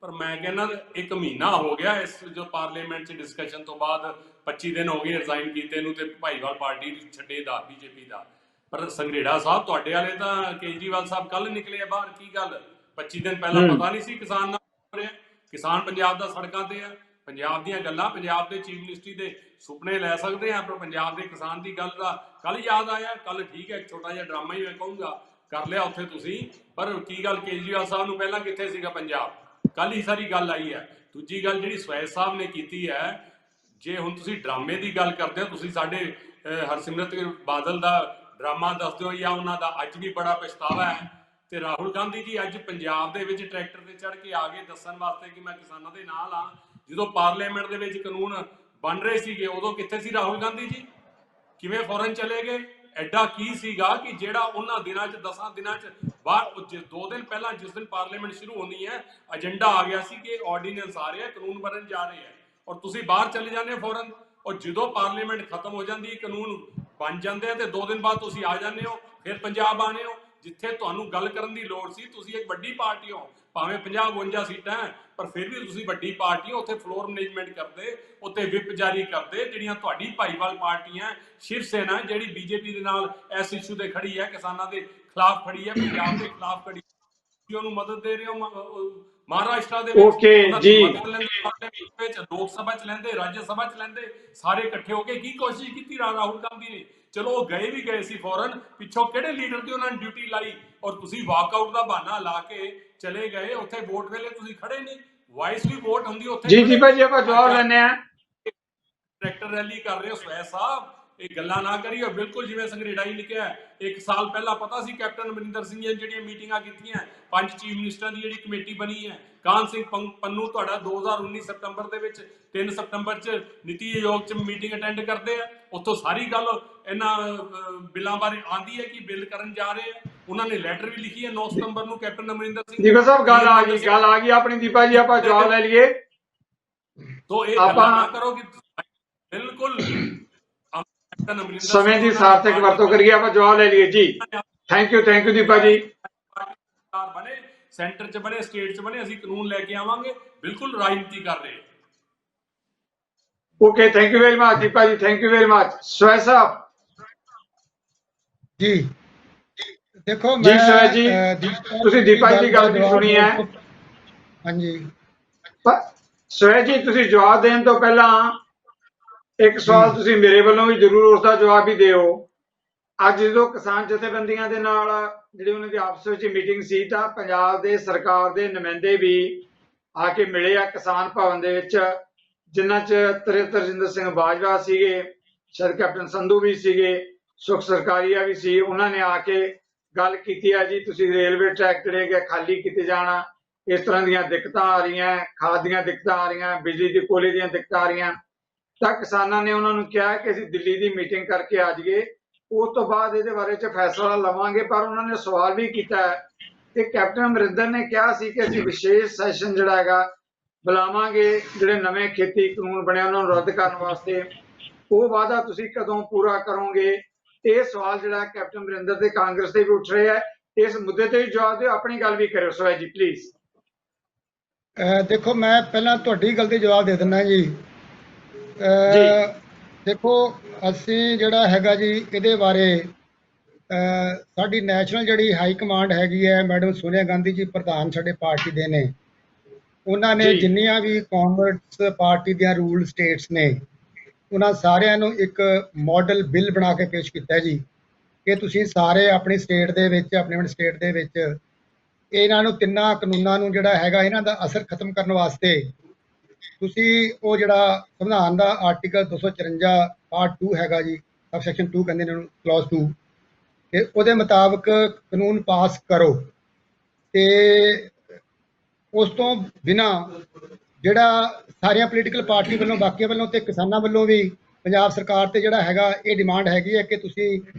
ਪਰ ਮੈਂ ਕਹਿੰਦਾ 1 ਮਹੀਨਾ ਹੋ ਗਿਆ ਇਸ ਜੋ ਪਾਰਲੀਮੈਂਟ 'ਚ ਡਿਸਕਸ਼ਨ ਤੋਂ ਬਾਅਦ, 25 ਦਿਨ ਹੋ ਗਏ ਰਿਜ਼ਾਈਨ ਕੀਤੇ ਨੂੰ ਤੇ ਭਾਈਵਾਲ ਪਾਰਟੀ ਛੱਡੇ ਦਾ ਬੀਜੇਪੀ ਦਾ। ਪਰ ਸੰਘਰੇੜਾ ਸਾਹਿਬ ਤੁਹਾਡੇ ਵਾਲੇ ਤਾਂ ਕੇਜਰੀਵਾਲ ਸਾਹਿਬ ਕੱਲ ਨਿਕਲੇ ਆ ਬਾਹਰ, ਕੀ ਗੱਲ 25 ਦਿਨ ਪਹਿਲਾਂ ਪਤਾ ਨਹੀਂ ਸੀ ਕਿਸਾਨ ਨਾਲ ਹੋ ਰਿਹਾ? ਕਿਸਾਨ ਪੰਜਾਬ ਦਾ ਸੜਕਾਂ ਤੇ ਆ, ਪੰਜਾਬ ਦੀਆਂ ਗੱਲਾਂ, ਪੰਜਾਬ ਦੇ ਚੀਫ ਮਿਨਿਸਟਰੀ ਦੇ ਸੁਪਨੇ ਲੈ ਸਕਦੇ ਆ, ਪਰ ਪੰਜਾਬ ਦੇ ਕਿਸਾਨ ਦੀ ਗੱਲ ਦਾ ਕੱਲ ਯਾਦ ਆਇਆ। ਕੱਲ ਠੀਕ ਹੈ, ਛੋਟਾ ਜਿਹਾ ਡਰਾਮਾ ਹੀ ਮੈਂ ਕਹੂੰਗਾ ਕਰ ਲਿਆ ਉੱਥੇ ਤੁਸੀਂ, ਪਰ ਕੀ ਗੱਲ ਕੇਜਰੀਵਾਲ ਸਾਹਿਬ ਨੂੰ ਪਹਿਲਾਂ ਕਿੱਥੇ ਸੀਗਾ ਪੰਜਾਬ? ਕੱਲ ਹੀ ਸਾਰੀ ਗੱਲ ਆਈ ਹੈ। ਦੂਜੀ ਗੱਲ ਜਿਹੜੀ ਸਵੈਜ ਸਾਹਿਬ ਨੇ ਕੀਤੀ ਹੈ, ਜੇ ਹੁਣ ਤੁਸੀਂ ਡਰਾਮੇ ਦੀ ਗੱਲ ਕਰਦੇ ਹੋ, ਤੁਸੀਂ ਸਾਡੇ ਹਰਸਿਮਰਤ ਬਾਦਲ ਦਾ ਡਰਾਮਾ ਦੱਸਦੇ ਹੋ ਜਾਂ ਉਹਨਾਂ ਦਾ ਅੱਜ ਵੀ ਬੜਾ ਪਛਤਾਵਾ ਹੈ। ਤੇ ਰਾਹੁਲ ਗਾਂਧੀ ਜੀ ਅੱਜ ਪੰਜਾਬ ਦੇ ਵਿੱਚ ਟਰੈਕਟਰ ਤੇ ਚੜ੍ਹ ਕੇ ਆ ਗਏ ਦੱਸਣ ਵਾਸਤੇ ਕਿ ਮੈਂ ਕਿਸਾਨਾਂ ਦੇ ਨਾਲ ਆ। ਜਦੋਂ ਪਾਰਲੀਮੈਂਟ ਦੇ ਵਿੱਚ ਕਾਨੂੰਨ ਬਣ ਰਹੇ ਸੀਗੇ ਉਦੋਂ ਕਿੱਥੇ ਸੀ ਰਾਹੁਲ ਗਾਂਧੀ ਜੀ? ਕਿਵੇਂ ਫੌਰਨ ਚਲੇ ਗਏ? ਐਡਾ ਕੀ ਸੀਗਾ ਕਿ ਜਿਹੜਾ ਉਹਨਾਂ ਦਿਨਾਂ 'ਚ 10 ਦਿਨਾਂ 'ਚ ਬਾਹਰ 2 ਦਿਨ ਪਹਿਲਾਂ ਜਿਸ ਦਿਨ ਪਾਰਲੀਮੈਂਟ ਸ਼ੁਰੂ ਹੋਣੀ ਹੈ ਏਜੰਡਾ ਆ ਗਿਆ ਸੀ ਕਿ ਆਰਡੀਨੈਂਸ ਆ ਰਿਹਾ, ਕਾਨੂੰਨ ਬਣਨ ਜਾ ਰਹੇ ਹੈ, ਔਰ ਤੁਸੀਂ ਬਾਹਰ ਚਲੇ ਜਾਂਦੇ ਫੌਰਨ। ਔਰ ਜਦੋਂ ਪਾਰਲੀਮੈਂਟ ਖਤਮ ਹੋ ਜਾਂਦੀ, ਕਾਨੂੰਨ ਬਣ ਜਾਂਦੇ ਆ ਤੇ 2 ਦਿਨ ਬਾਅਦ ਤੁਸੀਂ ਆ ਜਾਂਦੇ ਹੋ, ਫਿਰ ਪੰਜਾਬ ਆਉਂਦੇ ਹੋ ਜਿੱਥੇ ਤੁਹਾਨੂੰ ਗੱਲ ਕਰਨ ਦੀ ਲੋੜ ਸੀ। ਤੁਸੀਂ ਇੱਕ ਵੱਡੀ ਪਾਰਟੀ ਹੋ, ਭਾਵੇਂ 50-52 ਸੀਟਾਂ ਹੈ, ਪਰ ਫਿਰ ਵੀ ਤੁਸੀਂ ਵੱਡੀ ਪਾਰਟੀ ਹੋ। ਉੱਥੇ ਫਲੋਰ ਮੈਨੇਜਮੈਂਟ ਕਰਦੇ, ਉੱਥੇ ਵਿਪ ਜਾਰੀ ਕਰਦੇ। ਜਿਹੜੀਆਂ ਤੁਹਾਡੀ ਭਾਈਵਾਲ ਪਾਰਟੀਆਂ, ਸ਼ਿਵ ਸੈਨਾ ਜਿਹੜੀ ਬੀਜੇਪੀ ਦੇ ਨਾਲ ਇਸ ਇਸ਼ੂ ਤੇ ਖੜੀ ਹੈ, ਕਿਸਾਨਾਂ ਦੇ ਖਿਲਾਫ ਖੜੀ ਹੈ, ਪੰਜਾਬ ਦੇ ਖਿਲਾਫ ਖੜੀ, ਤੁਸੀਂ ਉਹਨੂੰ ਮਦਦ ਦੇ ਰਹੇ ਹੋ। ਮਹਾਰਾਸ਼ਟਰ ਦੇ ਵਿੱਚ ਜੀ ਵਿੱਚ ਲੋਕ ਸਭਾ ਚ ਲੈਂਦੇ, ਰਾਜ ਸਭਾ ਚ ਲੈਂਦੇ, ਸਾਰੇ ਇਕੱਠੇ ਹੋ ਕੇ ਕੀ ਕੋਸ਼ਿਸ਼ ਕੀਤੀ ਰਾਹੁਲ ਗਾਂਧੀ ਨੇ? ਚਲੋ ਉਹ ਗਏ ਵੀ ਗਏ ਸੀ ਫੌਰਨ, ਪਿੱਛੋਂ ਕਿਹੜੇ ਲੀਡਰ ਦੀ ਉਹਨਾਂ ਨੇ ਡਿਊਟੀ ਲਾਈ, ਔਰ ਤੁਸੀਂ ਵਾਕਆਊਟ ਦਾ ਬਹਾਨਾ ਲਾ ਕੇ ਚਲੇ ਗਏ। ਉੱਥੇ ਵੋਟ ਵੇਲੇ ਤੁਸੀਂ ਖੜੇ ਨਹੀਂ, ਵਾਇਸ ਵੀ ਵੋਟ ਹੁੰਦੀ ਉੱਥੇ। ਜੀ ਭਾਜੀ ਆਪਾਂ ਜਵਾਬ ਲੈਣੇ ਆ। ਟਰੈਕਟਰ ਰੈਲੀ ਕਰ ਰਹੇ ਹੋ ਸਵੈਜ ਸਾਹਿਬ, ਇਹ ਗੱਲਾਂ ਨਾ ਕਰੀਓ। ਬਿਲਕੁਲ ਜਿਵੇਂ ਸੰਘਰੇੜਾ ਹੀ ਲਿਖਿਆ 1 ਸਾਲ ਪਹਿਲਾਂ ਪਤਾ ਸੀ ਕੈਪਟਨ ਅਮਰਿੰਦਰ ਸਿੰਘ ਨੇ ਜਿਹੜੀਆਂ ਮੀਟਿੰਗਾਂ ਕੀਤੀਆਂ, 5 ਚੀਫ ਮਿਨਿਸਟਰਾਂ ਦੀ ਜਿਹੜੀ ਕਮੇਟੀ ਬਣੀ ਹੈ, ਕਾਹਨ ਸਿੰਘ ਪੰਨੂ ਤੁਹਾਡਾ 2019 ਸਤੰਬਰ ਦੇ ਵਿੱਚ 3 ਸਤੰਬਰ 'ਚ ਨੀਤੀ ਆਯੋਗ 'ਚ ਮੀਟਿੰਗ ਅਟੈਂਡ ਕਰਦੇ ਆ। ਉੱਥੋਂ ਸਾਰੀ ਗੱਲ ਇਹਨਾਂ ਬਿੱਲਾਂ ਬਾਰੇ ਆਂਦੀ ਹੈ ਕਿ ਬਿੱਲ ਕਰਨ ਜਾ ਰਹੇ ਆ। ਉਹਨਾਂ ਨੇ ਲੈਟਰ ਵੀ ਲਿਖੀ ਹੈ 9 ਸਤੰਬਰ ਨੂੰ ਕੈਪਟਨ ਅਮਰਿੰਦਰ ਸਿੰਘ। ਦੀਪਾ ਸਾਹਿਬ ਗੱਲ ਆ ਗਈ ਆਪਣੀ। ਦੀਪਾ ਜੀ ਆਪਾਂ ਜਵਾਬ ਲੈ ਲਈਏ। ਤੋਂ ਇਹ ਗੱਲਾਂ ਨਾ ਕਰੋ ਕਿ ਬਿਲਕੁਲ ਸਮੇਂ ਦੀ ਸਾਰਥਕ ਵਰਤੋਂ ਕਰੀਏ। ਆਪਾਂ ਜਵਾਬ ਲੈ ਲਈਏ ਜੀ। ਥੈਂਕ ਯੂ ਦੀਪਾ ਜੀ। ਬਣੇ ਸੈਂਟਰ 'ਚ ਬਣੇ, ਸਟੇਟ 'ਚ ਬਣੇ, ਅਸੀਂ ਕਾਨੂੰਨ ਲੈ ਕੇ ਆਵਾਂਗੇ। ਬਿਲਕੁਲ ਰਾਜਨੀਤੀ ਕਰ ਰਹੇ। Okay, thank you very much Deepa ਜੀ, thank you very much. ਸਵੈਜ Sahib ji ਦੇਖੋ, ਜੀ ਸਵੈਜ ਜੀ, ਤੁਸੀਂ ਦੀਪਾ ਜੀ ਦੀ ਗੱਲ ਵੀ ਸੁਣੀ ਹੈ। ਹਾਂਜੀ ਸਵੈਜ ਜੀ, ਤੁਸੀਂ ਜਵਾਬ ਦੇਣ ਤੋਂ ਪਹਿਲਾਂ ਇੱਕ ਸਵਾਲ ਤੁਸੀਂ ਮੇਰੇ ਵੱਲੋਂ ਵੀ ਜ਼ਰੂਰ ਉਸ ਦਾ ਜਵਾਬ ਵੀ ਦਿਓ। ਅੱਜ ਜਦੋਂ ਕਿਸਾਨ ਜਥੇਬੰਦੀਆਂ ਦੇ ਨਾਲ ਜਿਹੜੀ ਉਹਨਾਂ ਦੀ ਆਪਸ ਵਿੱਚ ਮੀਟਿੰਗ ਸੀ, ਤਾਂ ਪੰਜਾਬ ਦੇ ਸਰਕਾਰ ਦੇ ਨੁਮਾਇੰਦੇ ਵੀ ਆ ਕੇ ਮਿਲੇ ਆ ਕਿਸਾਨ ਭਵਨ ਦੇ ਵਿੱਚ, ਜਿਨ੍ਹਾਂ 'ਚ ਤਰਜਿੰਦਰ ਸਿੰਘ ਬਾਜਵਾ ਸੀਗੇ, ਸ਼ਾਇਦ ਕੈਪਟਨ ਸੰਧੂ ਵੀ ਸੀਗੇ, ਸੁਖ ਸਰਕਾਰੀਆ ਵੀ ਸੀ। ਉਹਨਾਂ ਨੇ ਆ ਕੇ ਗੱਲ ਕੀਤੀ ਹੈ ਜੀ ਤੁਸੀਂ ਰੇਲਵੇ ਟਰੈਕ ਜਿਹੜੇ ਗਏ ਖਾਲੀ ਕੀਤੇ ਜਾਣਾ, ਇਸ ਤਰ੍ਹਾਂ ਦੀਆਂ ਦਿੱਕਤਾਂ ਆ ਰਹੀਆਂ, ਖਾਦ ਦੀਆਂ ਦਿੱਕਤਾਂ ਆ ਰਹੀਆਂ, ਬਿਜਲੀ ਦੀ ਕੋਲੇ ਦੀਆਂ ਦਿੱਕਤਾਂ ਆ ਰਹੀਆਂ। ਤਾਂ ਕਿਸਾਨਾਂ ਨੇ ਉਹਨਾਂ ਨੂੰ ਕਿਹਾ ਕਿ ਅਸੀਂ ਦਿੱਲੀ ਦੀ ਮੀਟਿੰਗ ਕਰਕੇ ਆ ਜਾਈਏ, ਉਸ ਤੋਂ ਬਾਅਦ ਇਹਦੇ ਬਾਰੇ 'ਚ ਫੈਸਲਾ ਲਵਾਂਗੇ। ਪਰ ਉਹਨਾਂ ਨੇ ਸਵਾਲ ਵੀ ਕੀਤਾ ਹੈ ਕਿ ਕੈਪਟਨ ਅਮਰਿੰਦਰ ਨੇ ਕਿਹਾ ਸੀ ਕਿ ਅਸੀਂ ਵਿਸ਼ੇਸ਼ ਸੈਸ਼ਨ ਜਿਹੜਾ ਹੈਗਾ ਬੁਲਾਵਾਂਗੇ, ਜਿਹੜੇ ਨਵੇਂ ਖੇਤੀ ਕਾਨੂੰਨ ਬਣੇ ਉਹਨਾਂ ਨੂੰ ਰੱਦ ਕਰਨ ਵਾਸਤੇ। ਉਹ ਵਾਅਦਾ ਤੁਸੀਂ ਕਦੋਂ ਪੂਰਾ ਕਰੋਗੇ? ਇਹ ਸਵਾਲ ਜਿਹੜਾ ਕੈਪਟਨ ਅਮਰਿੰਦਰ ਤੇ ਕਾਂਗਰਸ ਦੇ ਵੀ ਉੱਠ ਰਿਹਾ ਹੈ। ਇਸ ਮੁੱਦੇ ਤੇ ਵੀ ਜਵਾਬ ਦਿਓ, ਆਪਣੀ ਗੱਲ ਵੀ ਕਰਿਓ ਸਵੈ ਜੀ ਪਲੀਜ਼। ਦੇਖੋ, ਮੈਂ ਪਹਿਲਾਂ ਤੁਹਾਡੀ ਗੱਲ ਤੇ ਜਵਾਬ ਦੇ ਦਿੰਦਾ ਜੀ। ਦੇਖੋ, ਅਸੀਂ ਜਿਹੜਾ ਹੈਗਾ ਜੀ ਇਹਦੇ ਬਾਰੇ ਸਾਡੀ ਨੈਸ਼ਨਲ ਜਿਹੜੀ ਹਾਈ ਕਮਾਂਡ ਹੈਗੀ ਹੈ, ਮੈਡਮ ਸੋਨੀਆ ਗਾਂਧੀ ਜੀ ਪ੍ਰਧਾਨ ਸਾਡੇ ਪਾਰਟੀ ਦੇ ਨੇ, ਉਹਨਾਂ ਨੇ ਜਿੰਨੀਆਂ ਵੀ ਕਾਂਗਰਸ ਪਾਰਟੀ ਦੀਆਂ ਰੂਲ ਸਟੇਟਸ ਨੇ ਉਹਨਾਂ ਸਾਰਿਆਂ ਨੂੰ ਇੱਕ ਮਾਡਲ ਬਿੱਲ ਬਣਾ ਕੇ ਪੇਸ਼ ਕੀਤਾ ਜੀ ਕਿ ਤੁਸੀਂ ਸਾਰੇ ਆਪਣੀ ਸਟੇਟ ਦੇ ਵਿੱਚ, ਆਪਣੀ ਸਟੇਟ ਦੇ ਵਿੱਚ ਇਹਨਾਂ ਨੂੰ 3 ਕਾਨੂੰਨਾਂ ਨੂੰ ਜਿਹੜਾ ਹੈਗਾ ਇਹਨਾਂ ਦਾ ਅਸਰ ਖਤਮ ਕਰਨ ਵਾਸਤੇ ਤੁਸੀਂ ਉਹ ਜਿਹੜਾ ਸੰਵਿਧਾਨ ਦਾ ਆਰਟੀਕਲ 254 ਪਾਰਟ 2 ਹੈਗਾ ਜੀ, ਸਬ ਸੈਕਸ਼ਨ 2 ਕਹਿੰਦੇ ਨੇ ਉਹਨੂੰ, ਕਲੌਜ਼ 2, ਤੇ ਉਹਦੇ ਮੁਤਾਬਕ ਕਾਨੂੰਨ ਪਾਸ ਕਰੋ। ਤੇ ਉਸ ਤੋਂ ਬਿਨਾਂ ਜਿਹੜਾ ਸਾਰੀਆਂ ਪੋਲੀਟੀਕਲ ਪਾਰਟੀ ਵੱਲੋਂ, ਬਾਕੀਆਂ ਵੱਲੋਂ ਤੇ ਕਿਸਾਨਾਂ ਵੱਲੋਂ ਵੀ ਪੰਜਾਬ ਸਰਕਾਰ ਤੇ ਜਿਹੜਾ ਹੈਗਾ ਇਹ ਡਿਮਾਂਡ ਹੈਗੀ ਹੈ ਕਿ ਤੁਸੀਂ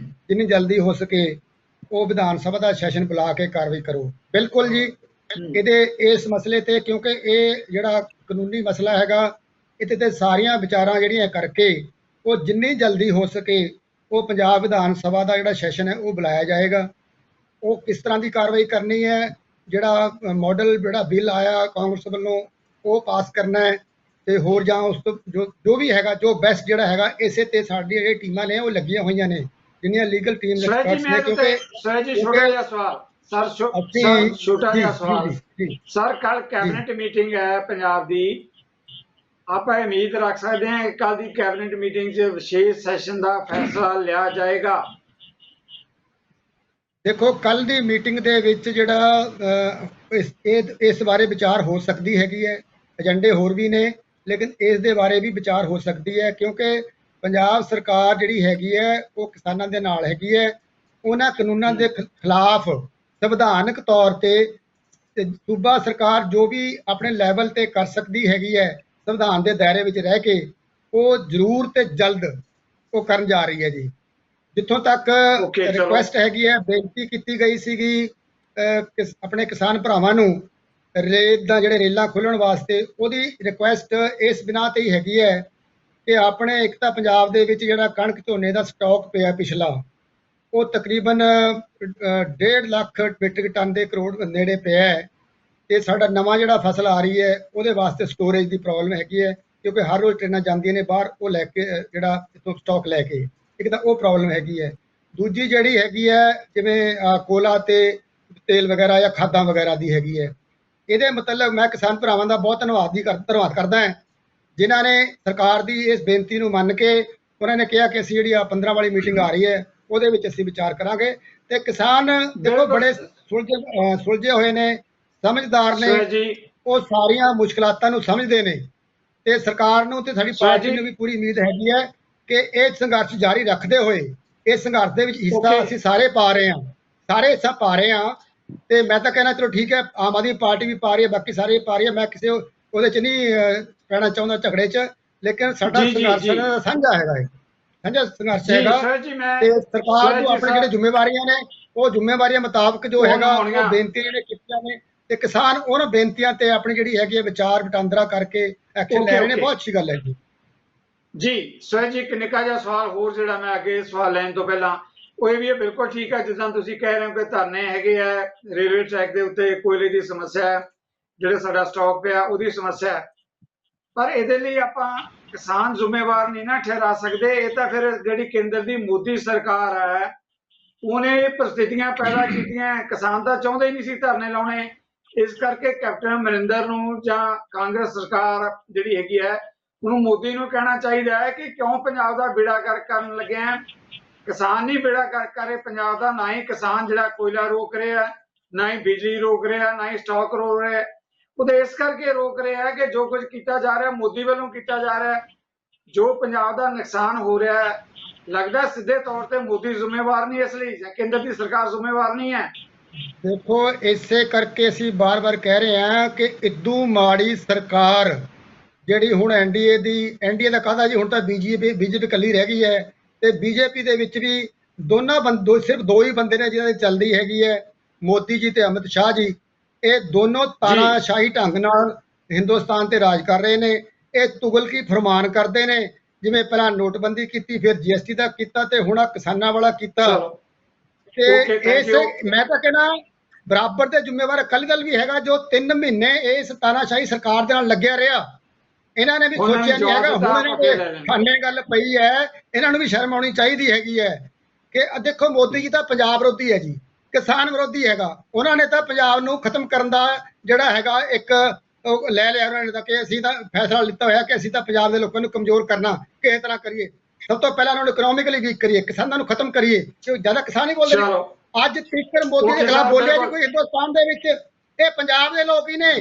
ਜਿੰਨੀ ਜਲਦੀ ਹੋ ਸਕੇ ਉਹ ਵਿਧਾਨ ਸਭਾ ਦਾ ਸੈਸ਼ਨ ਬੁਲਾ ਕੇ ਕਾਰਵਾਈ ਕਰੋ। ਬਿਲਕੁਲ ਜੀ, ਇਹਦੇ ਇਸ ਮਸਲੇ ਤੇ, ਕਿਉਂਕਿ ਇਹ ਜਿਹੜਾ ਕਾਨੂੰਨੀ ਮਸਲਾ ਹੈਗਾ ਇਹਦੇ ਤੇ ਸਾਰੀਆਂ ਵਿਚਾਰਾਂ ਜਿਹੜੀਆਂ ਕਰਕੇ ਉਹ ਜਿੰਨੀ ਜਲਦੀ ਹੋ ਸਕੇ ਉਹ ਪੰਜਾਬ ਵਿਧਾਨ ਸਭਾ ਦਾ ਜਿਹੜਾ ਸੈਸ਼ਨ ਹੈ ਉਹ ਬੁਲਾਇਆ ਜਾਏਗਾ। ਉਹ ਕਿਸ ਤਰ੍ਹਾਂ ਦੀ ਕਾਰਵਾਈ ਕਰਨੀ ਹੈ, ਜਿਹੜਾ ਮਾਡਲ ਜਿਹੜਾ ਬਿੱਲ ਆਇਆ ਕਾਂਗਰਸ ਵੱਲੋਂ ਉਹ ਪਾਸ ਕਰਨਾ ਹੈ, ਤੇ ਹੋਰ ਜਾਂ ਉਸ ਤੋਂ ਜੋ ਵੀ ਹੈਗਾ ਜੋ ਬੈਸਟ ਜਿਹੜਾ ਹੈਗਾ, ਇਸੇ ਤੇ ਸਾਡੀਆਂ ਜਿਹੜੀਆਂ ਟੀਮਾਂ ਨੇ ਉਹ ਲੱਗੀਆਂ ਹੋਈਆਂ ਨੇ, ਜਿੰਨੀਆਂ ਲੀਗਲ ਟੀਮ ਸੁਹੇਜ ਜੀ ਮੈਂ ਸੁਹੇਜ ਜੀ ਛੋਟਾ ਜਿਹਾ ਸਵਾਲ ਸਰ, ਛੋਟਾ ਜਿਹਾ ਸਵਾਲ ਸਰ, ਕੱਲ ਕੈਬਨਿਟ ਮੀਟਿੰਗ ਹੈ ਪੰਜਾਬ ਦੀ, ਆਪਾਂ ਉਮੀਦ ਰੱਖ ਸਕਦੇ ਹਾਂ ਕਿ ਕੱਲ ਦੀ ਕੈਬਨਿਟ ਮੀਟਿੰਗ 'ਚ ਵਿਸ਼ੇਸ਼ ਸੈਸ਼ਨ ਦਾ ਫੈਸਲਾ ਲਿਆ ਜਾਏਗਾ? ਦੇਖੋ ਕੱਲ ਦੀ ਮੀਟਿੰਗ ਦੇ ਵਿੱਚ ਜਿਹੜਾ ਇਸ ਬਾਰੇ ਵਿਚਾਰ ਹੋ ਸਕਦੀ ਹੈਗੀ ਹੈ, ਏਜੰਡੇ ਹੋਰ ਵੀ ਨੇ ਲੇਕਿਨ ਇਸ ਦੇ ਬਾਰੇ ਵੀ ਵਿਚਾਰ ਹੋ ਸਕਦੀ ਹੈ, ਕਿਉਂਕਿ ਪੰਜਾਬ ਸਰਕਾਰ ਜਿਹੜੀ ਹੈਗੀ ਹੈ ਉਹ ਕਿਸਾਨਾਂ ਦੇ ਨਾਲ ਹੈਗੀ ਹੈ। ਉਹਨਾਂ ਕਾਨੂੰਨਾਂ ਦੇ ਖਿਲਾਫ ਸੰਵਿਧਾਨਕ ਤੌਰ ਤੇ ਸੂਬਾ ਸਰਕਾਰ ਜੋ ਵੀ ਆਪਣੇ ਲੈਵਲ ਤੇ ਕਰ ਸਕਦੀ ਹੈਗੀ ਹੈ ਸੰਵਿਧਾਨ ਦੇ ਦਾਇਰੇ ਵਿੱਚ ਰਹਿ ਕੇ, ਉਹ ਜ਼ਰੂਰ ਤੇ ਜਲਦ ਉਹ ਕਰਨ ਜਾ ਰਹੀ ਹੈ ਜੀ। ਜਿੱਥੋਂ ਤੱਕ ਰਿਕੁਐਸਟ ਹੈਗੀ ਹੈ, ਬੇਨਤੀ ਕੀਤੀ ਗਈ ਸੀਗੀ ਆਪਣੇ ਕਿਸਾਨ ਭਰਾਵਾਂ ਨੂੰ ਜਿਹੜੇ ਰੇਲਾਂ ਖੋਲ੍ਹਣ ਵਾਸਤੇ, ਉਹਦੀ ਰਿਕੁਐਸਟ ਇਸ ਬਿਨਾਂ ਤੇ ਹੀ ਹੈਗੀ ਹੈ ਕਿ ਆਪਣੇ ਇੱਕ ਤਾਂ ਪੰਜਾਬ ਦੇ ਵਿੱਚ ਜਿਹੜਾ ਕਣਕ ਝੋਨੇ ਦਾ ਸਟਾਕ ਪਿਆ ਪਿਛਲਾ, ਉਹ ਤਕਰੀਬਨ 1.5 ਲੱਖ ਮੀਟ੍ਰਿਕ ਟਨ ਦੇ ਕਰੋੜ ਨੇੜੇ ਪਿਆ ਹੈ, ਤੇ ਸਾਡਾ ਨਵਾਂ ਜਿਹੜਾ ਫਸਲ ਆ ਰਹੀ ਹੈ ਉਹਦੇ ਵਾਸਤੇ ਸਟੋਰੇਜ ਦੀ ਪ੍ਰੋਬਲਮ ਹੈਗੀ ਹੈ, ਕਿਉਂਕਿ ਹਰ ਰੋਜ਼ ਟ੍ਰੇਨਾਂ ਜਾਂਦੀਆਂ ਨੇ ਬਾਹਰ, ਉਹ ਲੈ ਕੇ ਜਿਹੜਾ ਇੱਥੋਂ ਸਟਾਕ ਲੈ ਕੇ, ਇੱਕ ਤਾਂ ਉਹ ਪ੍ਰੋਬਲਮ ਹੈਗੀ ਹੈ। ਦੂਜੀ ਜਿਹੜੀ ਹੈਗੀ ਹੈ ਜਿਵੇਂ ਕੋਲਾ ਤੇ ਤੇਲ ਵਗੈਰਾ ਜਾਂ ਖਾਦਾਂ ਵਗੈਰਾ ਦੀ ਹੈਗੀ ਹੈ। ਇਹਦੇ ਮਤਲਬ ਮੈਂ ਕਿਸਾਨ ਭਰਾਵਾਂ ਦਾ ਬਹੁਤ ਧੰਨਵਾਦ ਕਰਦਾ ਹਾਂ ਜਿਨ੍ਹਾਂ ਨੇ ਸਰਕਾਰ ਦੀ ਇਸ ਬੇਨਤੀ ਨੂੰ ਮੰਨ ਕੇ ਉਹਨਾਂ ਨੇ ਕਿਹਾ ਕਿ ਅਸੀਂ ਜਿਹੜੀ 15 ਵਾਲੀ ਮੀਟਿੰਗ ਆ ਰਹੀ ਹੈ ਉਹਦੇ ਵਿੱਚ ਅਸੀਂ ਵਿਚਾਰ ਕਰਾਂਗੇ। ਤੇ ਕਿਸਾਨ ਦੇਖੋ ਬੜੇ ਸੁਲਝੇ ਹੋਏ ਨੇ, ਸਮਝਦਾਰ ਨੇ, ਉਹ ਸਾਰੀਆਂ ਮੁਸ਼ਕਲਾਤਾਂ ਨੂੰ ਸਮਝਦੇ ਨੇ, ਤੇ ਸਰਕਾਰ ਨੂੰ ਤੇ ਸਾਡੀ ਪਾਰਟੀ ਨੂੰ ਵੀ ਪੂਰੀ ਉਮੀਦ ਹੈਗੀ ਹੈ ਕਿ ਇਹ ਸੰਘਰਸ਼ ਜਾਰੀ ਰੱਖਦੇ ਹੋਏ ਇਸ ਸੰਘਰਸ਼ ਦੇ ਵਿੱਚ ਹਿੱਸਾ ਅਸੀਂ ਸਾਰੇ ਪਾ ਰਹੇ ਹਾਂ, ਤੇ ਮੈਂ ਤਾਂ ਕਹਿਣਾ ਚਲੋ ਠੀਕ ਹੈ, ਆਮ ਆਦਮੀ ਪਾਰਟੀ ਵੀ ਪਾ ਰਹੀ ਹੈ, ਬਾਕੀ ਸਾਰੇ ਪਾ ਰਹੀ ਹੈ, ਮੈਂ ਕਿਸੇ ਉਹਦੇ 'ਚ ਨਹੀਂ ਪੈਣਾ ਚਾਹੁੰਦਾ ਝਗੜੇ 'ਚ, ਲੇਕਿਨ ਸਾਡਾ ਸੰਘਰਸ਼ ਸਾਂਝਾ ਹੈਗਾ, ਸਾਂਝਾ ਸੰਘਰਸ਼ ਹੈਗਾ। ਤੇ ਸਰਕਾਰ ਨੂੰ ਆਪਣੇ ਜਿਹੜੇ ਜ਼ਿੰਮੇਵਾਰੀਆਂ ਨੇ ਉਹ ਜ਼ਿੰਮੇਵਾਰੀਆਂ ਮੁਤਾਬਕ ਜੋ ਹੈਗਾ ਉਹ ਬੇਨਤੀਆਂ ਜਿਹੜੇ ਕੀਤੀਆਂ ਨੇ, ਤੇ ਕਿਸਾਨ ਉਹਨਾਂ ਬੇਨਤੀਆਂ ਤੇ ਆਪਣੀ ਜਿਹੜੀ ਹੈਗੀ ਹੈ ਵਿਚਾਰ ਵਟਾਂਦਰਾ ਕਰਕੇ ਐਕਸ਼ਨ ਲੈ ਰਹੇ ਨੇ, ਬਹੁਤ ਅੱਛੀ ਗੱਲ ਹੈ ਜੀ। ਸੁਹੇਜ ਜੀ ਇੱਕ ਨਿੱਕਾ ਜਿਹਾ ਸਵਾਲ ਹੋਰ ਜਿਹੜਾ ਮੈਂ ਅੱਗੇ ਸਵਾਲ ਲੈਣ ਤੋਂ ਪਹਿਲਾਂ ਉਹ ਇਹ ਵੀ ਬਿਲਕੁਲ ਠੀਕ ਹੈ, ਜਿੱਦਾਂ ਤੁਸੀਂ ਕਹਿ ਰਹੇ ਹੋ ਕਿ ਧਰਨੇ ਹੈਗੇ ਆ ਰੇਲਵੇ ਟਰੈਕ ਦੇ ਉੱਤੇ, ਕੋਇਲੇ ਦੀ ਸਮੱਸਿਆ ਹੈ, ਜਿਹੜੇ ਸਾਡਾ ਸਟਾਕ ਪਿਆ ਉਹਦੀ ਸਮੱਸਿਆ ਹੈ, ਪਰ ਇਹਦੇ ਲਈ ਆਪਾਂ ਕਿਸਾਨ ਜ਼ਿੰਮੇਵਾਰ ਨਹੀਂ ਨਾ ਠਹਿਰਾ ਸਕਦੇ। ਇਹ ਤਾਂ ਫਿਰ ਜਿਹੜੀ ਕੇਂਦਰ ਦੀ ਮੋਦੀ ਸਰਕਾਰ ਹੈ ਉਹਨੇ परिस्थितियां ਪੈਦਾ ਕੀਤੀਆਂ, ਕਿਸਾਨ ਤਾਂ ਚਾਹੁੰਦੇ ਹੀ ਨਹੀਂ ਸੀ ਧਰਨੇ ਲਾਉਣੇ, ਇਸ ਕਰਕੇ ਕੈਪਟਨ ਅਮਰਿੰਦਰ ਨੂੰ ਜਾਂ ਕਾਂਗਰਸ ਸਰਕਾਰ ਜਿਹੜੀ ਹੈਗੀ ਹੈ ਉਹਨੂੰ ਮੋਦੀ ਨੂੰ ਕਹਿਣਾ ਚਾਹੀਦਾ ਹੈ ਕਿ ਕਿਉਂ ਪੰਜਾਬ ਦਾ ਬੇੜਾ ਗਰਕ ਕਰਨ ਲੱਗਿਆ। ਕਿਸਾਨ ਨਹੀਂ ਬੇੜਾ ਗਰਕ ਕਰ ਰਹੇ ਪੰਜਾਬ ਦਾ, ਨਾ ਹੀ ਕਿਸਾਨ ਜਿਹੜਾ ਕੋਇਲਾ ਰੋਕ ਰਿਹਾ, ਨਾ ਹੀ ਬਿਜਲੀ ਰੋਕ ਰਿਹਾ, ਨਾ ਹੀ ਸਟਾਕ ਰੋਕ ਰਿਹਾ, ਉਹਦੇ ਇਸ ਕਰਕੇ ਰੋਕ ਰਿਹਾ ਕਿ ਜੋ ਕੁਝ ਕੀਤਾ ਜਾ ਰਿਹਾ ਮੋਦੀ ਵੱਲੋਂ ਕੀਤਾ ਜਾ ਰਿਹਾ, ਜੋ ਪੰਜਾਬ ਦਾ ਨੁਕਸਾਨ ਹੋ ਰਿਹਾ ਹੈ ਲੱਗਦਾ ਸਿੱਧੇ ਤੌਰ ਤੇ ਮੋਦੀ ਜ਼ਿੰਮੇਵਾਰ ਨਹੀਂ, ਇਸ ਲਈ ਜਾਂ ਕੇਂਦਰ ਦੀ ਸਰਕਾਰ ਜ਼ਿੰਮੇਵਾਰ ਨਹੀਂ ਹੈ। ਦੇਖੋ ਇਸੇ ਕਰਕੇ ਅਸੀਂ ਬਾਰ-ਬਾਰ ਕਹਿ ਰਹੇ ਹਾਂ ਕਿ ਇਦੋਂ ਮਾੜੀ ਸਰਕਾਰ ਜਿਹੜੀ ਹੁਣ ਐਨਡੀਏ ਦਾ ਕਾਹਦਾ ਜੀ, ਹੁਣ ਤਾਂ ਬੀਜੇਪੀ ਇਕੱਲੀ ਰਹਿ ਗਈ ਹੈ, ਤੇ ਬੀਜੇਪੀ ਦੇ ਵਿੱਚ ਵੀ ਸਿਰਫ ਦੋ ਹੀ ਬੰਦੇ ਨੇ ਜਿਹਨਾਂ ਦੀ ਚੱਲਦੀ ਹੈਗੀ ਹੈ, ਮੋਦੀ ਜੀ ਤੇ ਅਮਿਤ ਸ਼ਾਹ ਜੀ। ਇਹ ਦੋਨੋਂ ਤਾਨਾਸ਼ਾਹੀ ਢੰਗ ਨਾਲ ਹਿੰਦੁਸਤਾਨ ਤੇ ਰਾਜ ਕਰ ਰਹੇ ਨੇ, ਇਹ ਤੁਗਲਕੀ ਫਰਮਾਨ ਕਰਦੇ ਨੇ, ਜਿਵੇਂ ਪਹਿਲਾਂ ਨੋਟਬੰਦੀ ਕੀਤੀ, ਫਿਰ GST ਦਾ ਕੀਤਾ, ਤੇ ਹੁਣ ਕਿਸਾਨਾਂ ਵਾਲਾ ਕੀਤਾ। ਤੇ ਇਸ ਮੈਂ ਤਾਂ ਕਹਿਣਾ ਬਰਾਬਰ ਦੇ ਜ਼ਿੰਮੇਵਾਰ ਅਕਾਲੀ ਦਲ ਵੀ ਹੈਗਾ, ਜੋ 3 ਮਹੀਨੇ ਇਸ ਤਾਨਾਸ਼ਾਹੀ ਸਰਕਾਰ ਦੇ ਨਾਲ ਲੱਗਿਆ ਰਿਹਾ, ਇਹਨਾਂ ਨੇ ਵੀ ਸੋਚਿਆ ਨਹੀਂ ਹੈਗਾ। ਹੁਣ ਇਹਨਾਂ ਦੇ ਖਾਨੇ ਗੱਲ ਪਈ ਹੈ, ਇਹਨਾਂ ਨੂੰ ਵੀ ਸ਼ਰਮ ਆਉਣੀ ਚਾਹੀਦੀ ਹੈਗੀ ਹੈ ਕਿ ਦੇਖੋ ਮੋਦੀ ਜੀ ਤਾਂ ਪੰਜਾਬ ਵਿਰੋਧੀ ਹੈ ਜੀ, ਕਿਸਾਨ ਵਿਰੋਧੀ ਹੈਗਾ, ਉਹਨਾਂ ਨੇ ਤਾਂ ਪੰਜਾਬ ਨੂੰ ਖਤਮ ਕਰਨ ਦਾ ਜਿਹੜਾ ਹੈਗਾ ਇੱਕ ਲੈ ਲਿਆ ਉਹਨਾਂ ਨੇ, ਤਾਂ ਕਿ ਅਸੀਂ ਤਾਂ ਫੈਸਲਾ ਲਿੱਤਾ ਹੋਇਆ ਕਿ ਅਸੀਂ ਤਾਂ ਪੰਜਾਬ ਦੇ ਲੋਕਾਂ ਨੂੰ ਕਮਜ਼ੋਰ ਕਰਨਾ ਕਿਸੇ ਤਰ੍ਹਾਂ ਕਰੀਏ, ਸਭ ਤੋਂ ਪਹਿਲਾਂ ਉਹਨਾਂ ਨੂੰ ਇਕਨੋਮਿਕਲੀ ਵੀਕ ਕਰੀਏ, ਕਿਸਾਨਾਂ ਨੂੰ ਖਤਮ ਕਰੀਏ। ਜਿਆਦਾ ਕਿਸਾਨ ਹੀ ਬੋਲਦੇ ਨੇ, ਅੱਜ ਸਪੀਕਰ ਮੋਦੀ ਦੇ ਖਿਲਾਫ ਬੋਲਿਆ ਜੀ ਕੋਈ ਹਿੰਦੁਸਤਾਨ ਦੇ ਵਿੱਚ, ਇਹ ਪੰਜਾਬ ਦੇ ਲੋਕ ਹੀ ਨੇ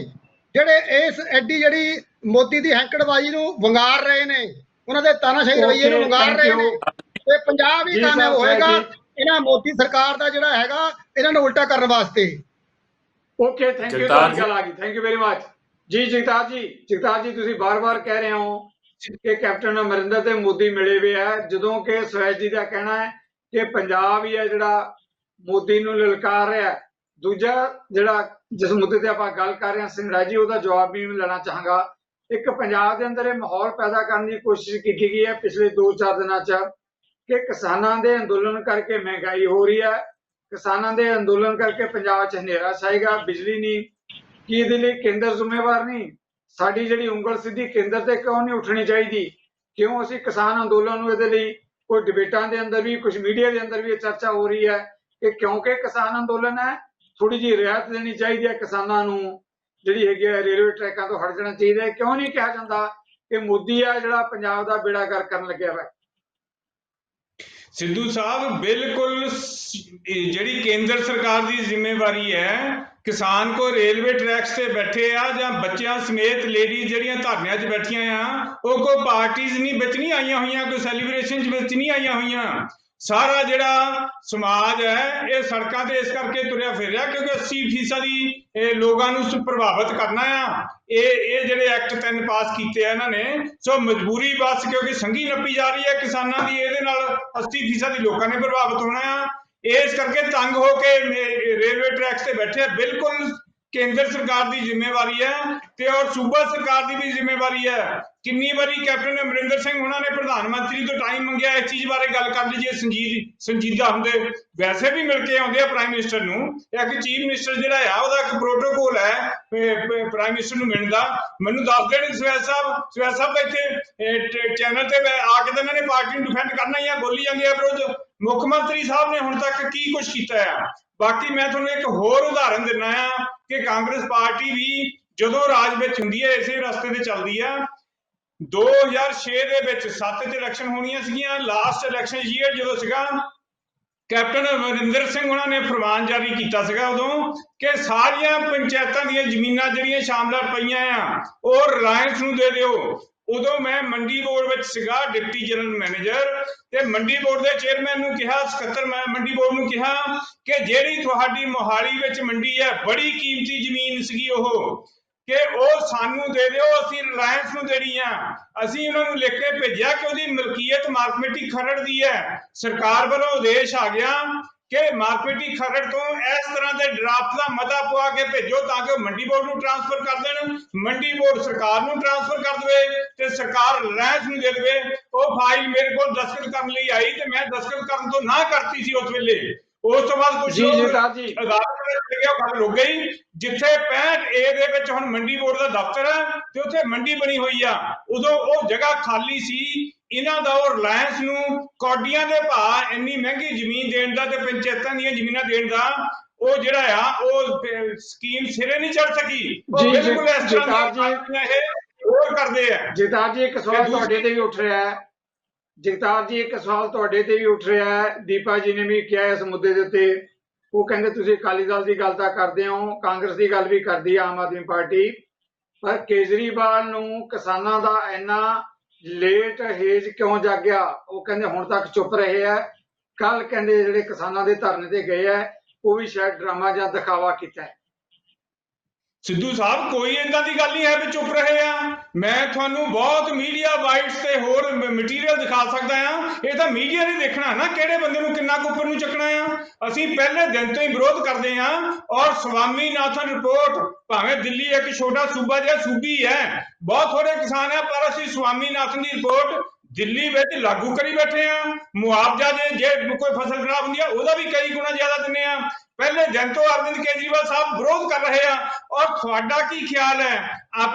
ਜਿਹੜੇ ਇਸ ਐਡੀ ਜਿਹੜੀ ਮੋਦੀ ਦੀ ਹੈਂਕੜਬਾਜ਼ੀ ਨੂੰ ਵੰਗਾਰ ਰਹੇ ਨੇ, ਉਹਨਾਂ ਦੇ ਤਾਨਾਸ਼ਾਹੀ ਰਵੱਈਏ ਨੂੰ ਵੰਗਾਰ ਰਹੇ ਨੇ, ਤੇ ਪੰਜਾਬ ਹੀ ਕਾਮਯਾਬ ਹੋਏਗਾ ਇਹਨਾਂ ਮੋਦੀ ਸਰਕਾਰ ਦਾ ਜਿਹੜਾ ਹੈਗਾ ਇਹਨਾਂ ਨੂੰ ਉਲਟਾ ਕਰਨ ਵਾਸਤੇ। ਓਕੇ, ਥੈਂਕ ਯੂ, ਤੁਹਾਡੀ ਗੱਲ ਆ ਗਈ, ਥੈਂਕ ਯੂ ਵੈਰੀ ਮਚ ਜੀ। ਜਗਤਾਰ ਜੀ ਤੁਸੀਂ ਬਾਰ-ਬਾਰ ਕਹਿ ਰਹੇ ਹੋ ਕਿ ਕੈਪਟਨ ਅਮਰਿੰਦਰ ਤੇ ਮੋਦੀ ਮਿਲੇ ਹੋਏ ਆ, ਜਦੋਂ ਕਿ ਸੁਹੇਜ ਜੀ ਦਾ ਕਹਿਣਾ ਹੈ ਕਿ ਪੰਜਾਬ ਹੀ ਹੈ ਜਿਹੜਾ ਮੋਦੀ ਨੂੰ ਲਲਕਾਰ ਰਿਹਾ। ਦੂਜਾ ਜਿਹੜਾ ਜਿਸ ਮੁੱਦੇ ਤੇ ਆਪਾਂ ਗੱਲ ਕਰ ਰਹੇ ਹਾਂ ਸਿੰਗੜਾ ਜੀ, ਉਹਦਾ ਜਵਾਬ ਵੀ ਮੈਂ ਲੈਣਾ ਚਾਹਾਂਗਾ। ਇੱਕ ਪੰਜਾਬ ਦੇ ਅੰਦਰ ਇਹ ਮਾਹੌਲ ਪੈਦਾ ਕਰਨ ਦੀ ਕੋਸ਼ਿਸ਼ ਕੀਤੀ ਗਈ ਹੈ ਪਿਛਲੇ 2-4 ਦਿਨਾਂ 'ਚ ਕਿ ਕਿਸਾਨਾਂ ਦੇ ਅੰਦੋਲਨ ਕਰਕੇ ਮਹਿੰਗਾਈ ਹੋ ਰਹੀ ਹੈ, ਕਿਸਾਨਾਂ ਦੇ ਅੰਦੋਲਨ ਕਰਕੇ ਪੰਜਾਬ 'ਚ ਹਨੇਰਾ ਛਾਏਗਾ, ਬਿਜਲੀ ਨਹੀਂ। ਕੀ ਇਹਦੇ ਲਈ ਕੇਂਦਰ ਜ਼ਿੰਮੇਵਾਰ ਨਹੀਂ? ਸਾਡੀ ਜਿਹੜੀ ਉਂਗਲ ਸਿੱਧੀ ਕੇਂਦਰ ਤੇ ਕਿਉਂ ਨਹੀਂ ਉੱਠਣੀ ਚਾਹੀਦੀ? ਕਿਉਂ ਅਸੀਂ ਕਿਸਾਨ ਅੰਦੋਲਨ ਨੂੰ ਇਹਦੇ ਲਈ ਕੋਈ ਡਿਬੇਟਾਂ ਦੇ ਅੰਦਰ ਵੀ, ਕੁਝ ਮੀਡੀਆ ਦੇ ਅੰਦਰ ਵੀ ਇਹ ਚਰਚਾ ਹੋ ਰਹੀ ਹੈ ਕਿ ਕਿਉਂਕਿ ਕਿਸਾਨ ਅੰਦੋਲਨ ਹੈ, ਥੋੜੀ ਜਿਹੀ ਰਿਆਇਤ ਦੇਣੀ ਚਾਹੀਦੀ ਹੈ ਕਿਸਾਨਾਂ ਨੂੰ, ਜਿਹੜੀ ਹੈਗੀ ਹੈ ਰੇਲਵੇ ਟਰੈਕਾਂ ਤੋਂ ਹਟ ਜਾਣਾ ਚਾਹੀਦਾ ਹੈ। ਕਿਉਂ ਨਹੀਂ ਕਿਹਾ ਜਾਂਦਾ ਕਿ ਮੋਦੀ ਆ ਜਿਹੜਾ ਪੰਜਾਬ ਦਾ ਬੇੜਾ ਗਰਕ ਕਰਨ ਲੱਗਿਆ ਵਾ? ਸਿੱਧੂ ਸਾਹਿਬ ਬਿਲਕੁਲ ਜਿਹੜੀ ਕੇਂਦਰ ਸਰਕਾਰ ਦੀ ਜ਼ਿੰਮੇਵਾਰੀ ਹੈ, ਕਿਸਾਨ ਕੋ ਰੇਲਵੇ ਟਰੈਕਸ ਤੇ ਬੈਠੇ ਆ ਜਾਂ ਬੱਚਿਆਂ ਸਮੇਤ ਲੇਡੀਜ਼ ਜਿਹੜੀਆਂ ਧਰਨਿਆਂ 'ਚ ਬੈਠੀਆਂ ਆ, ਉਹ ਕੋਈ ਪਾਰਟੀਆਂ ਨਹੀਂ ਵਿੱਚ ਨਹੀਂ ਆਈਆਂ ਹੋਈਆਂ, ਕੋਈ ਸੈਲੀਬ੍ਰੇਸ਼ਨ 'ਚ ਵਿੱਚ ਨਹੀਂ ਆਈਆਂ ਹੋਈਆਂ। ਸਾਰਾ ਜਿਹੜਾ ਸਮਾਜ ਹੈ ਇਹ ਸੜਕਾਂ ਤੇ ਇਸ ਕਰਕੇ ਤੁਰਿਆ ਫਿਰ ਰਿਹਾ ਕਿਉਂਕਿ 80% ਲੋਕਾਂ ਨੂੰ ਪ੍ਰਭਾਵਿਤ ਕਰਨਾ ਆ। ਇਹ ਜਿਹੜੇ ਐਕਟ 3 ਪਾਸ ਕੀਤੇ ਆ ਇਹਨਾਂ ਨੇ, ਸੋ ਮਜਬੂਰੀ ਬਸ ਕਿਉਂਕਿ ਸੰਘੀ ਨੱਪੀ ਜਾ ਰਹੀ ਹੈ ਕਿਸਾਨਾਂ ਦੀ, ਇਹਦੇ ਨਾਲ 80% ਲੋਕਾਂ ਨੇ ਪ੍ਰਭਾਵਿਤ ਹੋਣਾ ਆ। ਇਸ ਕਰਕੇ ਤੰਗ ਹੋ ਕੇ ਰੇਲਵੇ ਟਰੈਕਸ ਤੇ ਬੈਠੇ ਆ। ਬਿਲਕੁਲ ਕੇਂਦਰ ਸਰਕਾਰ ਦੀ ਜ਼ਿੰਮੇਵਾਰੀ ਹੈ ਤੇ ਔਰ ਸੂਬਾ ਸਰਕਾਰ ਦੀ ਵੀ ਜ਼ਿੰਮੇਵਾਰੀ ਹੈ। ਕਿੰਨੀ ਵਾਰੀ ਕੈਪਟਨ ਅਮਰਿੰਦਰ ਸਿੰਘ ਉਹਨਾਂ ਨੇ ਪ੍ਰਧਾਨ ਮੰਤਰੀ ਤੋਂ ਟਾਈਮ ਮੰਗਿਆ ਇਸ ਚੀਜ਼ ਬਾਰੇ ਗੱਲ ਕਰ ਲਈ, ਜੇ ਸੰਜੀਦਾ ਹੁੰਦੇ। ਵੈਸੇ ਵੀ ਮਿਲ ਕੇ ਆਉਂਦੇ ਆ ਪ੍ਰਾਈਮ ਮਿਨਿਸਟਰ ਨੂੰ, ਇੱਕ ਚੀਫ ਮਿਨਿਸਟਰ ਜਿਹੜਾ ਆ ਉਹਦਾ ਇੱਕ ਪ੍ਰੋਟੋਕੋਲ ਹੈ ਪ੍ਰਾਈਮ ਮਿਨਿਸਟਰ ਨੂੰ ਮਿਲਣ ਦਾ। ਮੈਨੂੰ ਦੱਸ ਦੇਣ ਸਵੈਦ ਸਾਹਿਬ ਦਾ ਇੱਥੇ ਚੈਨਲ ਤੇ ਆ ਕੇ ਤਾਂ ਇਹਨਾਂ ਨੇ ਪਾਰਟੀ ਨੂੰ ਡਿਫੈਂਡ ਕਰਨਾ ਹੀ ਆ, ਬੋਲੀ ਜਾਂਦੇ ਆ ਵਿਰੋਧ। ਮੁੱਖ ਮੰਤਰੀ ਸਾਹਿਬ ਨੇ ਹੁਣ ਤੱਕ ਕੀ ਕੁਝ ਕੀਤਾ ਆ? ਬਾਕੀ ਮੈਂ ਤੁਹਾਨੂੰ ਇੱਕ ਹੋਰ ਉਦਾਹਰਨ ਦਿੰਦਾ ਆ ਕਿ ਕਾਂਗਰਸ ਪਾਰਟੀ ਵੀ ਜਦੋਂ ਰਾਜ ਵਿੱਚ ਹੁੰਦੀ ਹੈ ਇਸੇ ਰਸਤੇ ਤੇ ਚੱਲਦੀ ਆ। 2006 ਦੇ ਵਿੱਚ 7 ਚ ਇਲੈਕਸ਼ਨ ਹੋਣੀਆਂ ਸੀਗੀਆਂ। ਲਾਸਟ ਇਲੈਕਸ਼ਨ ਈਅਰ ਜਦੋਂ ਸੀਗਾ, ਕੈਪਟਨ ਅਮਰਿੰਦਰ ਸਿੰਘ ਉਹਨਾਂ ਨੇ ਫਰਮਾਨ ਜਾਰੀ ਕੀਤਾ ਸੀਗਾ ਉਦੋਂ ਕਿ ਸਾਰੀਆਂ ਪੰਚਾਇਤਾਂ ਦੀਆਂ ਜ਼ਮੀਨਾਂ ਜਿਹੜੀਆਂ ਸ਼ਾਮਲਾਟ ਪਈਆਂ ਆ ਉਹ ਰਿਲਾਇੰਸ ਨੂੰ ਦੇ ਦਿਓ। ਉਦੋਂ ਮੈਂ ਮੰਡੀ ਬੋਰਡ ਵਿੱਚ ਸੀਗਾ ਡਿਪਟੀ ਜਨਰਲ ਮੈਨੇਜਰ, ਤੇ ਮੰਡੀ ਬੋਰਡ ਦੇ ਚੇਅਰਮੈਨ ਨੂੰ ਕਿਹਾ, ਸਕੱਤਰ ਮੰਡੀ ਬੋਰਡ ਨੂੰ ਕਿਹਾ ਕਿ ਜਿਹੜੀ ਤੁਹਾਡੀ ਮੋਹਾਲੀ ਵਿੱਚ ਮੰਡੀ ਹੈ, ਬੜੀ ਕੀਮਤੀ ਜ਼ਮੀਨ ਸੀਗੀ ਉਹ, ਕਿ ਉਹ ਸਾਨੂੰ ਦੇ ਦਿਓ, ਅਸੀਂ ਰਿਲਾਇੰਸ ਨੂੰ ਦੇਣੀ ਆ। ਅਸੀਂ ਉਹਨਾਂ ਨੂੰ ਲਿਖ ਕੇ ਭੇਜਿਆ ਕਿ ਉਹਦੀ ਮਲਕੀਅਤ ਮਾਰਕਮੇਟੀ ਖਰੜ ਦੀ ਹੈ। ਸਰਕਾਰ ਵੱਲੋਂ ਆਦੇਸ਼ ਆ ਗਿਆ ਕਿ ਮਾਰਕਮੇਟੀ ਖਰੜ ਤੋਂ ਇਸ ਤਰ੍ਹਾਂ ਦੇ ਡਰਾਫਟ ਦਾ ਮਤਾ ਪਵਾ ਕੇ ਭੇਜੋ ਤਾਂ ਕਿ ਉਹ ਮੰਡੀ ਬੋਰਡ ਨੂੰ ਟ੍ਰਾਂਸਫਰ ਕਰ ਦੇਣ, ਮੰਡੀ ਬੋਰਡ ਸਰਕਾਰ ਨੂੰ ਟ੍ਰਾਂਸਫਰ ਕਰ ਦੇਵੇ ਤੇ ਸਰਕਾਰ ਰਿਲਾਇੰਸ ਨੂੰ ਦੇ ਦੇਵੇ। ਉਹ ਫਾਈਲ ਮੇਰੇ ਕੋਲ ਦਸਤਖਤ ਕਰਨ ਲਈ ਆਈ ਤੇ ਮੈਂ ਦਸਤਖਤ ਕਰਨ ਤੋਂ ਨਾ ਕਰਤੀ ਸੀ ਉਸ ਵੇਲੇ। ਉਸ ਤੋਂ ਬਾਅਦ ਕੁਝ ਅਦਾਲਤ ਵਿੱਚ ਗੱਲ ਹੋ ਗਈ, ਜਿੱਥੇ 65A ਦੇ ਵਿੱਚ ਹੁਣ ਮੰਡੀ ਬੋਰਡ ਦਾ ਦਫ਼ਤਰ ਹੈ ਤੇ ਉੱਥੇ ਮੰਡੀ ਬਣੀ ਹੋਈ ਆ। ਉਦੋਂ ਉਹ ਜਗ੍ਹਾ ਖਾਲੀ ਸੀ। ਇਹਨਾਂ ਦਾ ਉਹ ਰਿਲਾਇੰਸ ਨੂੰ ਕੌਡੀਆਂ ਦੇ ਭਾਅ ਇੰਨੀ ਮਹਿੰਗੀ ਜ਼ਮੀਨ ਦੇਣ ਦਾ ਤੇ ਪੰਚਾਇਤਾਂ ਦੀਆਂ ਜ਼ਮੀਨਾਂ ਦੇਣ ਦਾ ਉਹ ਜਿਹੜਾ ਆ ਉਹ ਸਕੀਮ ਸਿਰੇ ਨਹੀਂ ਚੜ ਸਕੀ। ਉਹ ਬਿਲਕੁਲ ਇਸ ਤਰ੍ਹਾਂ ਦੀਆਂ ਇਹ ਹੋਰ ਕਰਦੇ ਆ। ਜਗਤਾਰ ਜੀ ਇੱਕ ਸਵਾਲ ਤੁਹਾਡੇ ਤੇ ਵੀ ਉੱਠ ਰਿਹਾ ਹੈ। ਜਗਤਾਰ ਜੀ ਇੱਕ ਸਵਾਲ ਤੁਹਾਡੇ ਤੇ ਵੀ ਉੱਠ ਰਿਹਾ ਹੈ। ਦੀਪਾ ਜੀ ਨੇ ਵੀ ਕਿਹਾ ਇਸ ਮੁੱਦੇ ਦੇ ਉੱਤੇ, ਉਹ ਕਹਿੰਦੇ ਤੁਸੀਂ ਅਕਾਲੀ ਦਲ ਦੀ ਗੱਲ ਤਾਂ ਕਰਦੇ ਹੋ, ਕਾਂਗਰਸ ਦੀ ਗੱਲ ਵੀ ਕਰਦੀ ਹੈ ਆਮ ਆਦਮੀ ਪਾਰਟੀ, ਪਰ ਕੇਜਰੀਵਾਲ ਨੂੰ ਕਿਸਾਨਾਂ ਦਾ ਇੰਨਾ ਲੇਟ ਹੇਜ ਕਿਉਂ ਜਾਗਿਆ? ਉਹ ਕਹਿੰਦੇ ਹੁਣ ਤੱਕ ਚੁੱਪ ਰਹੇ ਆ। ਕੱਲ ਕਹਿੰਦੇ ਜਿਹੜੇ ਕਿਸਾਨਾਂ ਦੇ ਧਰਨੇ ਤੇ ਗਏ ਆ ਉਹ ਵੀ ਸ਼ਾਇਦ ਡਰਾਮਾ ਜਾਂ ਦਿਖਾਵਾ ਕੀਤਾ ਹੈ। ਸਿੱਧੂ ਸਾਹਿਬ ਕੋਈ ਏਦਾਂ ਦੀ ਗੱਲ ਨਹੀਂ ਹੈ ਵੀ ਚੁੱਪ ਰਹੇ ਆ। ਮੈਂ ਤੁਹਾਨੂੰ ਬਹੁਤ ਮੀਡੀਆ ਵਾਈਟਸ ਤੇ ਹੋਰ ਮਟੀਰੀਅਲ ਦਿਖਾ ਸਕਦਾ ਆ। ਇਹ ਤਾਂ ਮੀਡੀਆ ਨੇ ਦੇਖਣਾ ਨਾ ਕਿਹੜੇ ਬੰਦੇ ਨੂੰ ਕਿੰਨਾ ਕੁ ਉੱਪਰ ਨੂੰ ਚੱਕਣਾ ਆ। ਅਸੀਂ ਪਹਿਲੇ ਦਿਨ ਤੋਂ ਹੀ ਵਿਰੋਧ ਕਰਦੇ ਆ। ਔਰ ਸਵਾਮੀਨਾਥਨ ਰਿਪੋਰਟ, ਭਾਵੇਂ ਦਿੱਲੀ ਇੱਕ ਛੋਟਾ ਸੂਬਾ ਜਿਹਾ ਸੂਬੀ ਹੈ, ਬਹੁਤ ਥੋੜੇ ਕਿਸਾਨ ਆ, ਪਰ ਅਸੀਂ ਸਵਾਮੀਨਾਥਨ ਦੀ ਰਿਪੋਰਟ ਦਿੱਲੀ ਵਿੱਚ ਲਾਗੂ ਕਰੀ ਬੈਠੇ ਆ। ਮੁਆਵਜ਼ਾ ਜੇ ਕੋਈ ਫਸਲ ਖਰਾਬ ਹੁੰਦੀ ਆ ਉਹਦਾ ਵੀ ਕਈ ਗੁਣਾ ਜ਼ਿਆਦਾ ਦਿੰਦੇ ਆ। ਪਹਿਲੇ ਦਿਨ ਤੋਂ ਅਰਵਿੰਦ ਕੇਜਰੀਵਾਲ ਸਾਹਿਬ ਵਿਰੋਧ ਕਰ ਰਹੇ ਆ। ਔਰ ਤੁਹਾਡਾ ਕੀ ਖਿਆਲ ਹੈ?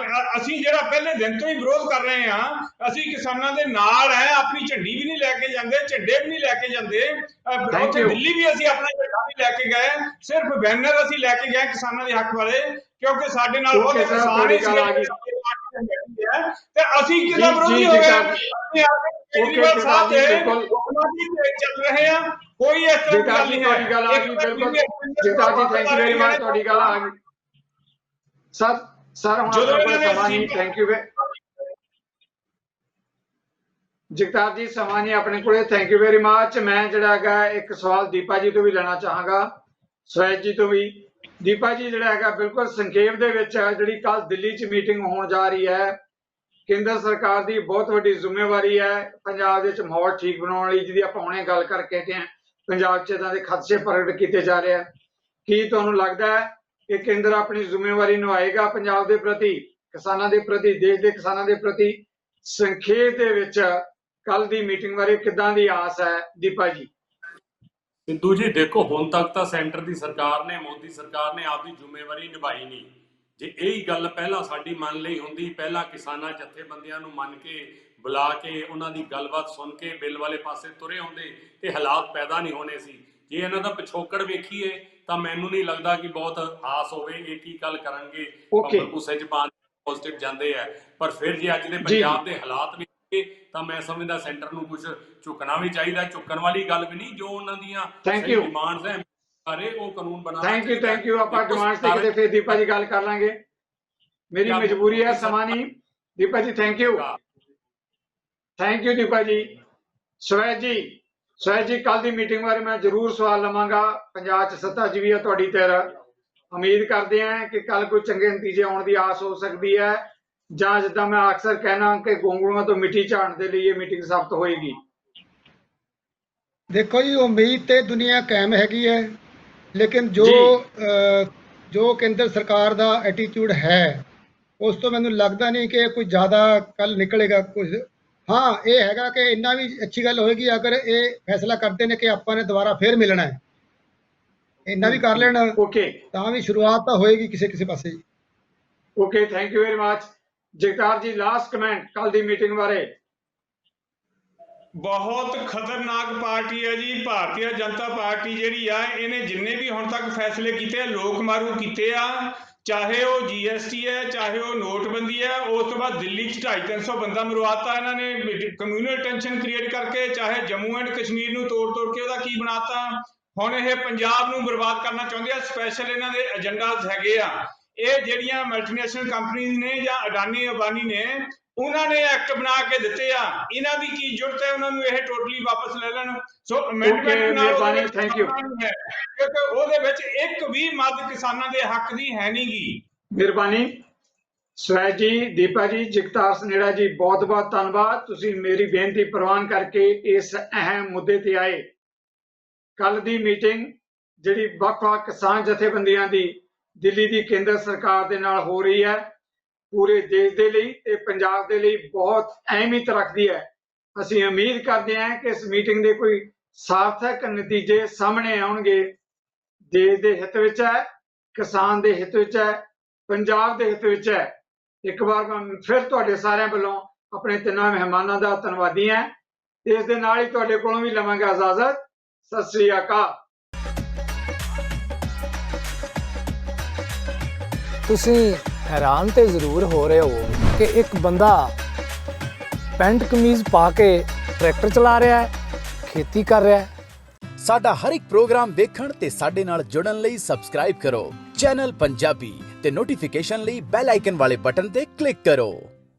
ਅਸੀਂ ਜਿਹੜਾ ਪਹਿਲੇ ਦਿਨ ਤੋਂ ਹੀ ਵਿਰੋਧ ਕਰ ਰਹੇ ਆ, ਅਸੀਂ ਕਿਸਾਨਾਂ ਦੇ ਨਾਲ ਹੈ। ਆਪਣੀ ਝੰਡੀ ਵੀ ਨਹੀਂ ਲੈ ਕੇ ਜਾਂਦੇ, ਝੰਡੇ ਵੀ ਨਹੀਂ ਲੈ ਕੇ ਜਾਂਦੇ। ਉੱਥੇ ਦਿੱਲੀ ਵੀ ਅਸੀਂ ਆਪਣਾ ਝੰਡਾ ਨਹੀਂ ਲੈ ਕੇ ਗਏ, ਸਿਰਫ ਬੈਨਰ ਅਸੀਂ ਲੈ ਕੇ ਗਏ ਕਿਸਾਨਾਂ ਦੇ ਹੱਕ ਵਾਲੇ, ਕਿਉਂਕਿ ਸਾਡੇ ਨਾਲ ਬਹੁਤ ਕਿਸਾਨ ਤੇ ਅਸੀਂ ਕਿਹਦਾ ਵਿਰੋਧੀ ਹੋ ਗਏ? ਕੇਜਰੀਵਾਲ ਸਾਹਿਬ ਦੇ ਚੱਲ ਰਹੇ ਆ। ਕੋਈ ਇਸ ਤਰ੍ਹਾਂ ਦੀ ਗੱਲ ਨਹੀਂ ਹੈ। ਗੱਲ ਆ ਗਈ ਬਿਲਕੁਲ ਜਗਤਾਰ ਜੀ, ਥੈਂਕ ਯੂ ਵੈਰੀ ਮਚ, ਤੁਹਾਡੀ ਗੱਲ ਆ ਗਈ ਸਰ ਹੁਣ ਸਮਾਂ ਨਹੀਂ। ਥੈਂਕ ਯੂ ਜਗਤਾਰ ਜੀ, ਸਮਾਂ ਨਹੀਂ ਆਪਣੇ ਕੋਲੇ। Thank you very much. ਮੈਂ ਜਿਹੜਾ ਹੈਗਾ ਇੱਕ ਸਵਾਲ ਦੀਪਾ ਜੀ ਤੋਂ ਵੀ ਲੈਣਾ ਚਾਹਾਂਗਾ, ਸਵੈਜ ਜੀ ਤੋਂ ਵੀ। ਦੀਪਾ ਜੀ ਜਿਹੜਾ ਹੈਗਾ ਬਿਲਕੁਲ ਸੰਖੇਪ ਦੇ ਵਿੱਚ ਜਿਹੜੀ ਕੱਲ ਦਿੱਲੀ 'ਚ ਮੀਟਿੰਗ ਹੋਣ ਜਾ ਰਹੀ ਹੈ, ਕੇਂਦਰ ਸਰਕਾਰ ਦੀ ਬਹੁਤ ਵੱਡੀ ਜ਼ਿੰਮੇਵਾਰੀ ਹੈ ਪੰਜਾਬ ਦੇ ਵਿੱਚ ਮਾਹੌਲ ਠੀਕ ਬਣਾਉਣ ਲਈ, ਜਿਹਦੀ ਆਪਾਂ ਹੁਣੇ ਗੱਲ ਕਰਕੇ ਹਟੇ ਹਾਂ। ਪੰਜਾਬ 'ਚ ਇਦਾਂ ਦੇ ਖਦਸ਼ੇ ਪ੍ਰਗਟ ਕੀਤੇ ਜਾ ਰਹੇ ਆ। ਕੀ ਤੁਹਾਨੂੰ ਲੱਗਦਾ ਹੈ ਕਿ ਕੇਂਦਰ ਆਪਣੀ ਜ਼ਿੰਮੇਵਾਰੀ ਨਿਭਾਏਗਾ ਪੰਜਾਬ ਦੇ ਪ੍ਰਤੀ? ਕਿਸਾਨਾਂ ਦੇ ਪ੍ਰਤੀ, ਦੇਸ਼ ਦੇ ਕਿਸਾਨਾਂ ਦੇ ਪ੍ਰਤੀ ਸੰਖੇਪ ਦੇ ਵਿੱਚ ਕੱਲ ਦੀ ਮੀਟਿੰਗ ਬਾਰੇ ਕਿੱਦਾਂ ਦੀ ਆਸ ਹੈ ਦੀਪਾ ਜੀ? ਸਿੰਧੂ ਜੀ ਦੇਖੋ, ਹੁਣ ਤੱਕ ਤਾਂ ਸੈਂਟਰ ਦੀ ਸਰਕਾਰ ਨੇ, ਮੋਦੀ ਸਰਕਾਰ ਨੇ ਆਪਦੀ ਜ਼ਿੰਮੇਵਾਰੀ ਨਿਭਾਈ ਨਹੀਂ। ਜੇ ਇਹੀ ਗੱਲ ਪਹਿਲਾਂ ਸਾਡੀ ਮੰਨ ਲਈ ਹੁੰਦੀ, ਪਹਿਲਾਂ ਕਿਸਾਨਾਂ ਜਥੇਬੰਦੀਆਂ ਨੂੰ ਮੰਨ ਕੇ ਬੁਲਾ ਕੇ ਉਹਨਾਂ ਦੀ ਗੱਲਬਾਤ ਸੁਣ ਕੇ ਬਿੱਲ ਵਾਲੇ ਪਾਸੇ ਤੁਰੇ ਹੁੰਦੇ ਤੇ ਹਾਲਾਤ ਪੈਦਾ ਨਹੀਂ ਹੋਣੇ ਸੀ। ਜੇ ਇਹਨਾਂ ਦਾ ਪਿਛੋਕੜ ਵੇਖੀਏ ਤਾਂ ਮੈਨੂੰ ਨਹੀਂ ਲੱਗਦਾ ਕਿ ਬਹੁਤ ਆਸ ਹੋਵੇ ਇਹ ਕੀ ਗੱਲ ਕਰਨਗੇ। ਗੁੱਸੇ 'ਚ ਪੋਜ਼ਿਟਿਵ ਜਾਂਦੇ ਆ, ਪਰ ਫਿਰ ਜੇ ਅੱਜ ਦੇ ਪੰਜਾਬ ਦੇ ਹਾਲਾਤ ਵੇਖੀਏ ਤਾਂ ਮੈਂ ਸਮਝਦਾ ਸੈਂਟਰ ਨੂੰ ਕੁਝ ਝੁਕਣਾ ਵੀ ਚਾਹੀਦਾ। ਝੁਕਣ ਵਾਲੀ ਗੱਲ ਵੀ ਨਹੀਂ, ਜੋ ਉਹਨਾਂ ਦੀਆਂ ਡਿਮਾਂਡਸ ਹੈ ਸਾਰੇ ਉਹ ਕਾਨੂੰਨ ਬਣਾ। Thank you. ਆਪਾਂ ਡਿਮਾਂਡਸ ਤੇ ਕਿਤੇ ਫਿਰ ਦੀਪਾ ਜੀ ਗੱਲ ਕਰ ਲਾਂਗੇ, ਮੇਰੀ ਮਜਬੂਰੀ ਹੈ, ਸਮਾਂ ਨਹੀਂ। ਦੀਪਾ ਜੀ ਥੈਂਕ ਯੂ ਦੀਪਾ ਜੀ। ਸਵੈਜ ਜੀ ਕੱਲ ਦੀ ਮੀਟਿੰਗ ਬਾਰੇ ਮੈਂ ਜ਼ਰੂਰ ਸਵਾਲ ਲਵਾਂਗਾ। ਪੰਜਾਬ 'ਚ ਸੱਤਾ 'ਚ ਵੀ ਆ ਤੁਹਾਡੀ ਧਿਰ, ਉਮੀਦ ਕਰਦੇ ਹਾਂ ਕਿ ਕੱਲ ਕੋਈ ਚੰਗੇ ਨਤੀਜੇ ਆਉਣ ਦੀ ਆਸ ਹੋ ਸਕਦੀ ਹੈ, ਜਾਂ ਜਿੱਦਾਂ ਮੈਂ ਅਕਸਰ ਕਹਿਣਾ ਕਿ ਗੋਂਗਲੂਆਂ ਤੋਂ ਮਿੱਟੀ ਝਾੜਨ ਦੇ ਲਈ ਇਹ ਮੀਟਿੰਗ ਸਾਬਤ ਹੋਏਗੀ? ਦੇਖੋ ਜੀ, ਉਮੀਦ ਤੇ ਦੁਨੀਆ ਕਾਇਮ ਹੈਗੀ ਹੈ, ਲੇਕਿਨ ਜੋ ਕੇਂਦਰ ਸਰਕਾਰ ਦਾ ਐਟੀਟਿਊਡ ਹੈ ਉਸ ਤੋਂ ਮੈਨੂੰ ਲੱਗਦਾ ਨਹੀਂ ਕਿ ਕੋਈ ਜ਼ਿਆਦਾ ਕੱਲ ਨਿਕਲੇਗਾ ਕੁਝ। ਹਾਂ, ਇਹ ਹੈਗਾ ਕਿ ਇੰਨਾ ਵੀ ਅੱਛੀ ਗੱਲ ਹੋਏਗੀ ਅਗਰ ਇਹ ਫੈਸਲਾ ਕਰਦੇ ਨੇ ਕਿ ਆਪਾਂ ਨੇ ਦੁਬਾਰਾ ਫੇਰ ਮਿਲਣਾ ਹੈ, ਇੰਨਾ ਵੀ ਕਰ ਲੈਣ ਤਾਂ ਵੀ ਸ਼ੁਰੂਆਤ ਤਾਂ ਹੋਏਗੀ ਕਿਸੇ ਪਾਸੇ। Okay, thank you very much. Jagtar ਜੀ, ਲਾਸਟ ਕਮੈਂਟ ਕੱਲ ਦੀ ਮੀਟਿੰਗ ਬਾਰੇ। ਬਹੁਤ ਖਤਰਨਾਕ ਪਾਰਟੀ ਹੈ ਜੀ ਭਾਰਤੀ ਜਨਤਾ ਪਾਰਟੀ ਜਿਹੜੀ ਆ। ਇਹਨੇ ਜਿੰਨੇ ਵੀ ਹੁਣ ਤੱਕ ਫੈਸਲੇ ਕੀਤੇ ਆ ਲੋਕ ਮਾਰੂ ਕੀਤੇ ਆ, ਚਾਹੇ ਉਹ GST ਹੈ, ਚਾਹੇ ਉਹ ਨੋਟਬੰਦੀ ਹੈ। ਉਸ ਤੋਂ ਬਾਅਦ ਦਿੱਲੀ 'ਚ 250-300 ਬੰਦਾ ਮਰਵਾਤਾ ਇਹਨਾਂ ਨੇ ਕਮਿਊਨਲ ਟੈਂਸ਼ਨ ਕ੍ਰੀਏਟ ਕਰਕੇ, ਚਾਹੇ ਜੰਮੂ ਐਂਡ ਕਸ਼ਮੀਰ ਨੂੰ ਤੋੜ ਕੇ ਉਹਦਾ ਕੀ ਬਣਾਤਾ। ਹੁਣ ਇਹ ਪੰਜਾਬ ਨੂੰ ਬਰਬਾਦ ਕਰਨਾ ਚਾਹੁੰਦੇ ਆ। ਸਪੈਸ਼ਲ ਇਹਨਾਂ ਦੇ ਏਜੰਡਾਜ਼ ਹੈਗੇ ਆ। ਇਹ ਜਿਹੜੀਆਂ ਮਲਟੀਨੈਸ਼ਨਲ ਕੰਪਨੀਆਂ ਨੇ ਜਾਂ ਅਡਾਨੀ ਅੰਬਾਨੀ ਨੇ, ਉਹਨਾਂ ਨੇ ਐਕਟ ਬਣਾ ਕੇ ਦਿੱਤੇ ਆ। ਇਹਨਾਂ ਦੀ ਕੀ ਜ਼ਰੂਰਤ ਹੈ ਉਹਨਾਂ ਨੂੰ ਇਹ ਟੋਟਲੀ ਵਾਪਸ ਲੈ ਲੈਣ। ਸੋ ਅਮੈਂਡਮੈਂਟ ਨਾਲ ਥੈਂਕ ਯੂ, ਕਿਉਂਕਿ ਉਹਦੇ ਵਿੱਚ ਇੱਕ ਵੀ ਮੱਦ ਕਿਸਾਨਾਂ ਦੇ ਹੱਕ ਦੀ ਹੈ ਨਹੀਂ ਗੀ। ਮਿਹਰਬਾਨੀ ਸਵੈਜ ਜੀ, ਦੀਪਾ ਜੀ, ਜਗਤਾਰ ਸਨੇੜਾ ਜੀ, ਬਹੁਤ ਬਹੁਤ ਧੰਨਵਾਦ। ਤੁਸੀਂ ਮੇਰੀ ਬੇਨਤੀ ਪ੍ਰਵਾਨ ਕਰਕੇ ਇਸ ਅਹਿਮ ਮੁੱਦੇ ਤੇ ਆਏ। ਕੱਲ ਦੀ ਮੀਟਿੰਗ ਜਿਹੜੀ ਵੱਖ-ਵੱਖ ਕਿਸਾਨ ਜਥੇਬੰਦੀਆਂ ਦੀ ਦਿੱਲੀ ਦੀ ਕੇਂਦਰ ਸਰਕਾਰ ਦੇ ਨਾਲ ਹੋ ਰਹੀ ਹੈ, ਪੂਰੇ ਦੇਸ਼ ਦੇ ਲਈ ਤੇ ਪੰਜਾਬ ਦੇ ਲਈ ਬਹੁਤ ਅਹਿਮੀਅਤ ਰੱਖਦੀ ਹੈ। ਅਸੀਂ ਉਮੀਦ ਕਰਦੇ ਹਾਂ ਕਿ ਇਸ ਮੀਟਿੰਗ ਦੇ ਕੋਈ ਸਾਰਥਕ ਨਤੀਜੇ ਸਾਹਮਣੇ ਆਉਣਗੇ। ਦੇਸ਼ ਦੇ ਹਿੱਤ ਵਿੱਚ ਹੈ, ਕਿਸਾਨ ਦੇ ਹਿੱਤ ਵਿੱਚ ਹੈ, ਪੰਜਾਬ ਦੇ ਹਿੱਤ ਵਿੱਚ ਹੈ। ਇੱਕ ਵਾਰ ਮੈਂ ਫਿਰ ਤੁਹਾਡੇ ਸਾਰਿਆਂ ਵੱਲੋਂ ਆਪਣੇ ਤਿੰਨਾਂ ਮਹਿਮਾਨਾਂ ਦਾ ਧੰਨਵਾਦੀ ਹਾਂ। ਇਸ ਦੇ ਨਾਲ ਹੀ ਤੁਹਾਡੇ ਕੋਲੋਂ ਵੀ ਲਵਾਂਗਾ ਇਜਾਜ਼ਤ। ਸਤਿ ਸ੍ਰੀ ਅਕਾਲ। ਤੁਸੀਂ ਹੈਰਾਨ ਤੇ ਜ਼ਰੂਰ ਹੋ ਰਹੇ ਹੋ ਕਿ ਇੱਕ ਬੰਦਾ ਪੈਂਟ ਕਮੀਜ਼ ਪਾ ਕੇ ਟਰੈਕਟਰ ਚਲਾ ਰਿਹਾ ਹੈ, ਖੇਤੀ ਕਰ ਰਿਹਾ ਹੈ। ਸਾਡਾ ਹਰ ਇੱਕ ਪ੍ਰੋਗਰਾਮ ਦੇਖਣ ਤੇ ਸਾਡੇ ਨਾਲ ਜੁੜਨ ਲਈ ਸਬਸਕ੍ਰਾਈਬ ਕਰੋ ਚੈਨਲ ਪੰਜਾਬੀ ਤੇ ਨੋਟੀਫਿਕੇਸ਼ਨ ਲਈ ਬੈਲ ਆਈਕਨ ਵਾਲੇ ਬਟਨ ਤੇ ਕਲਿੱਕ ਕਰੋ।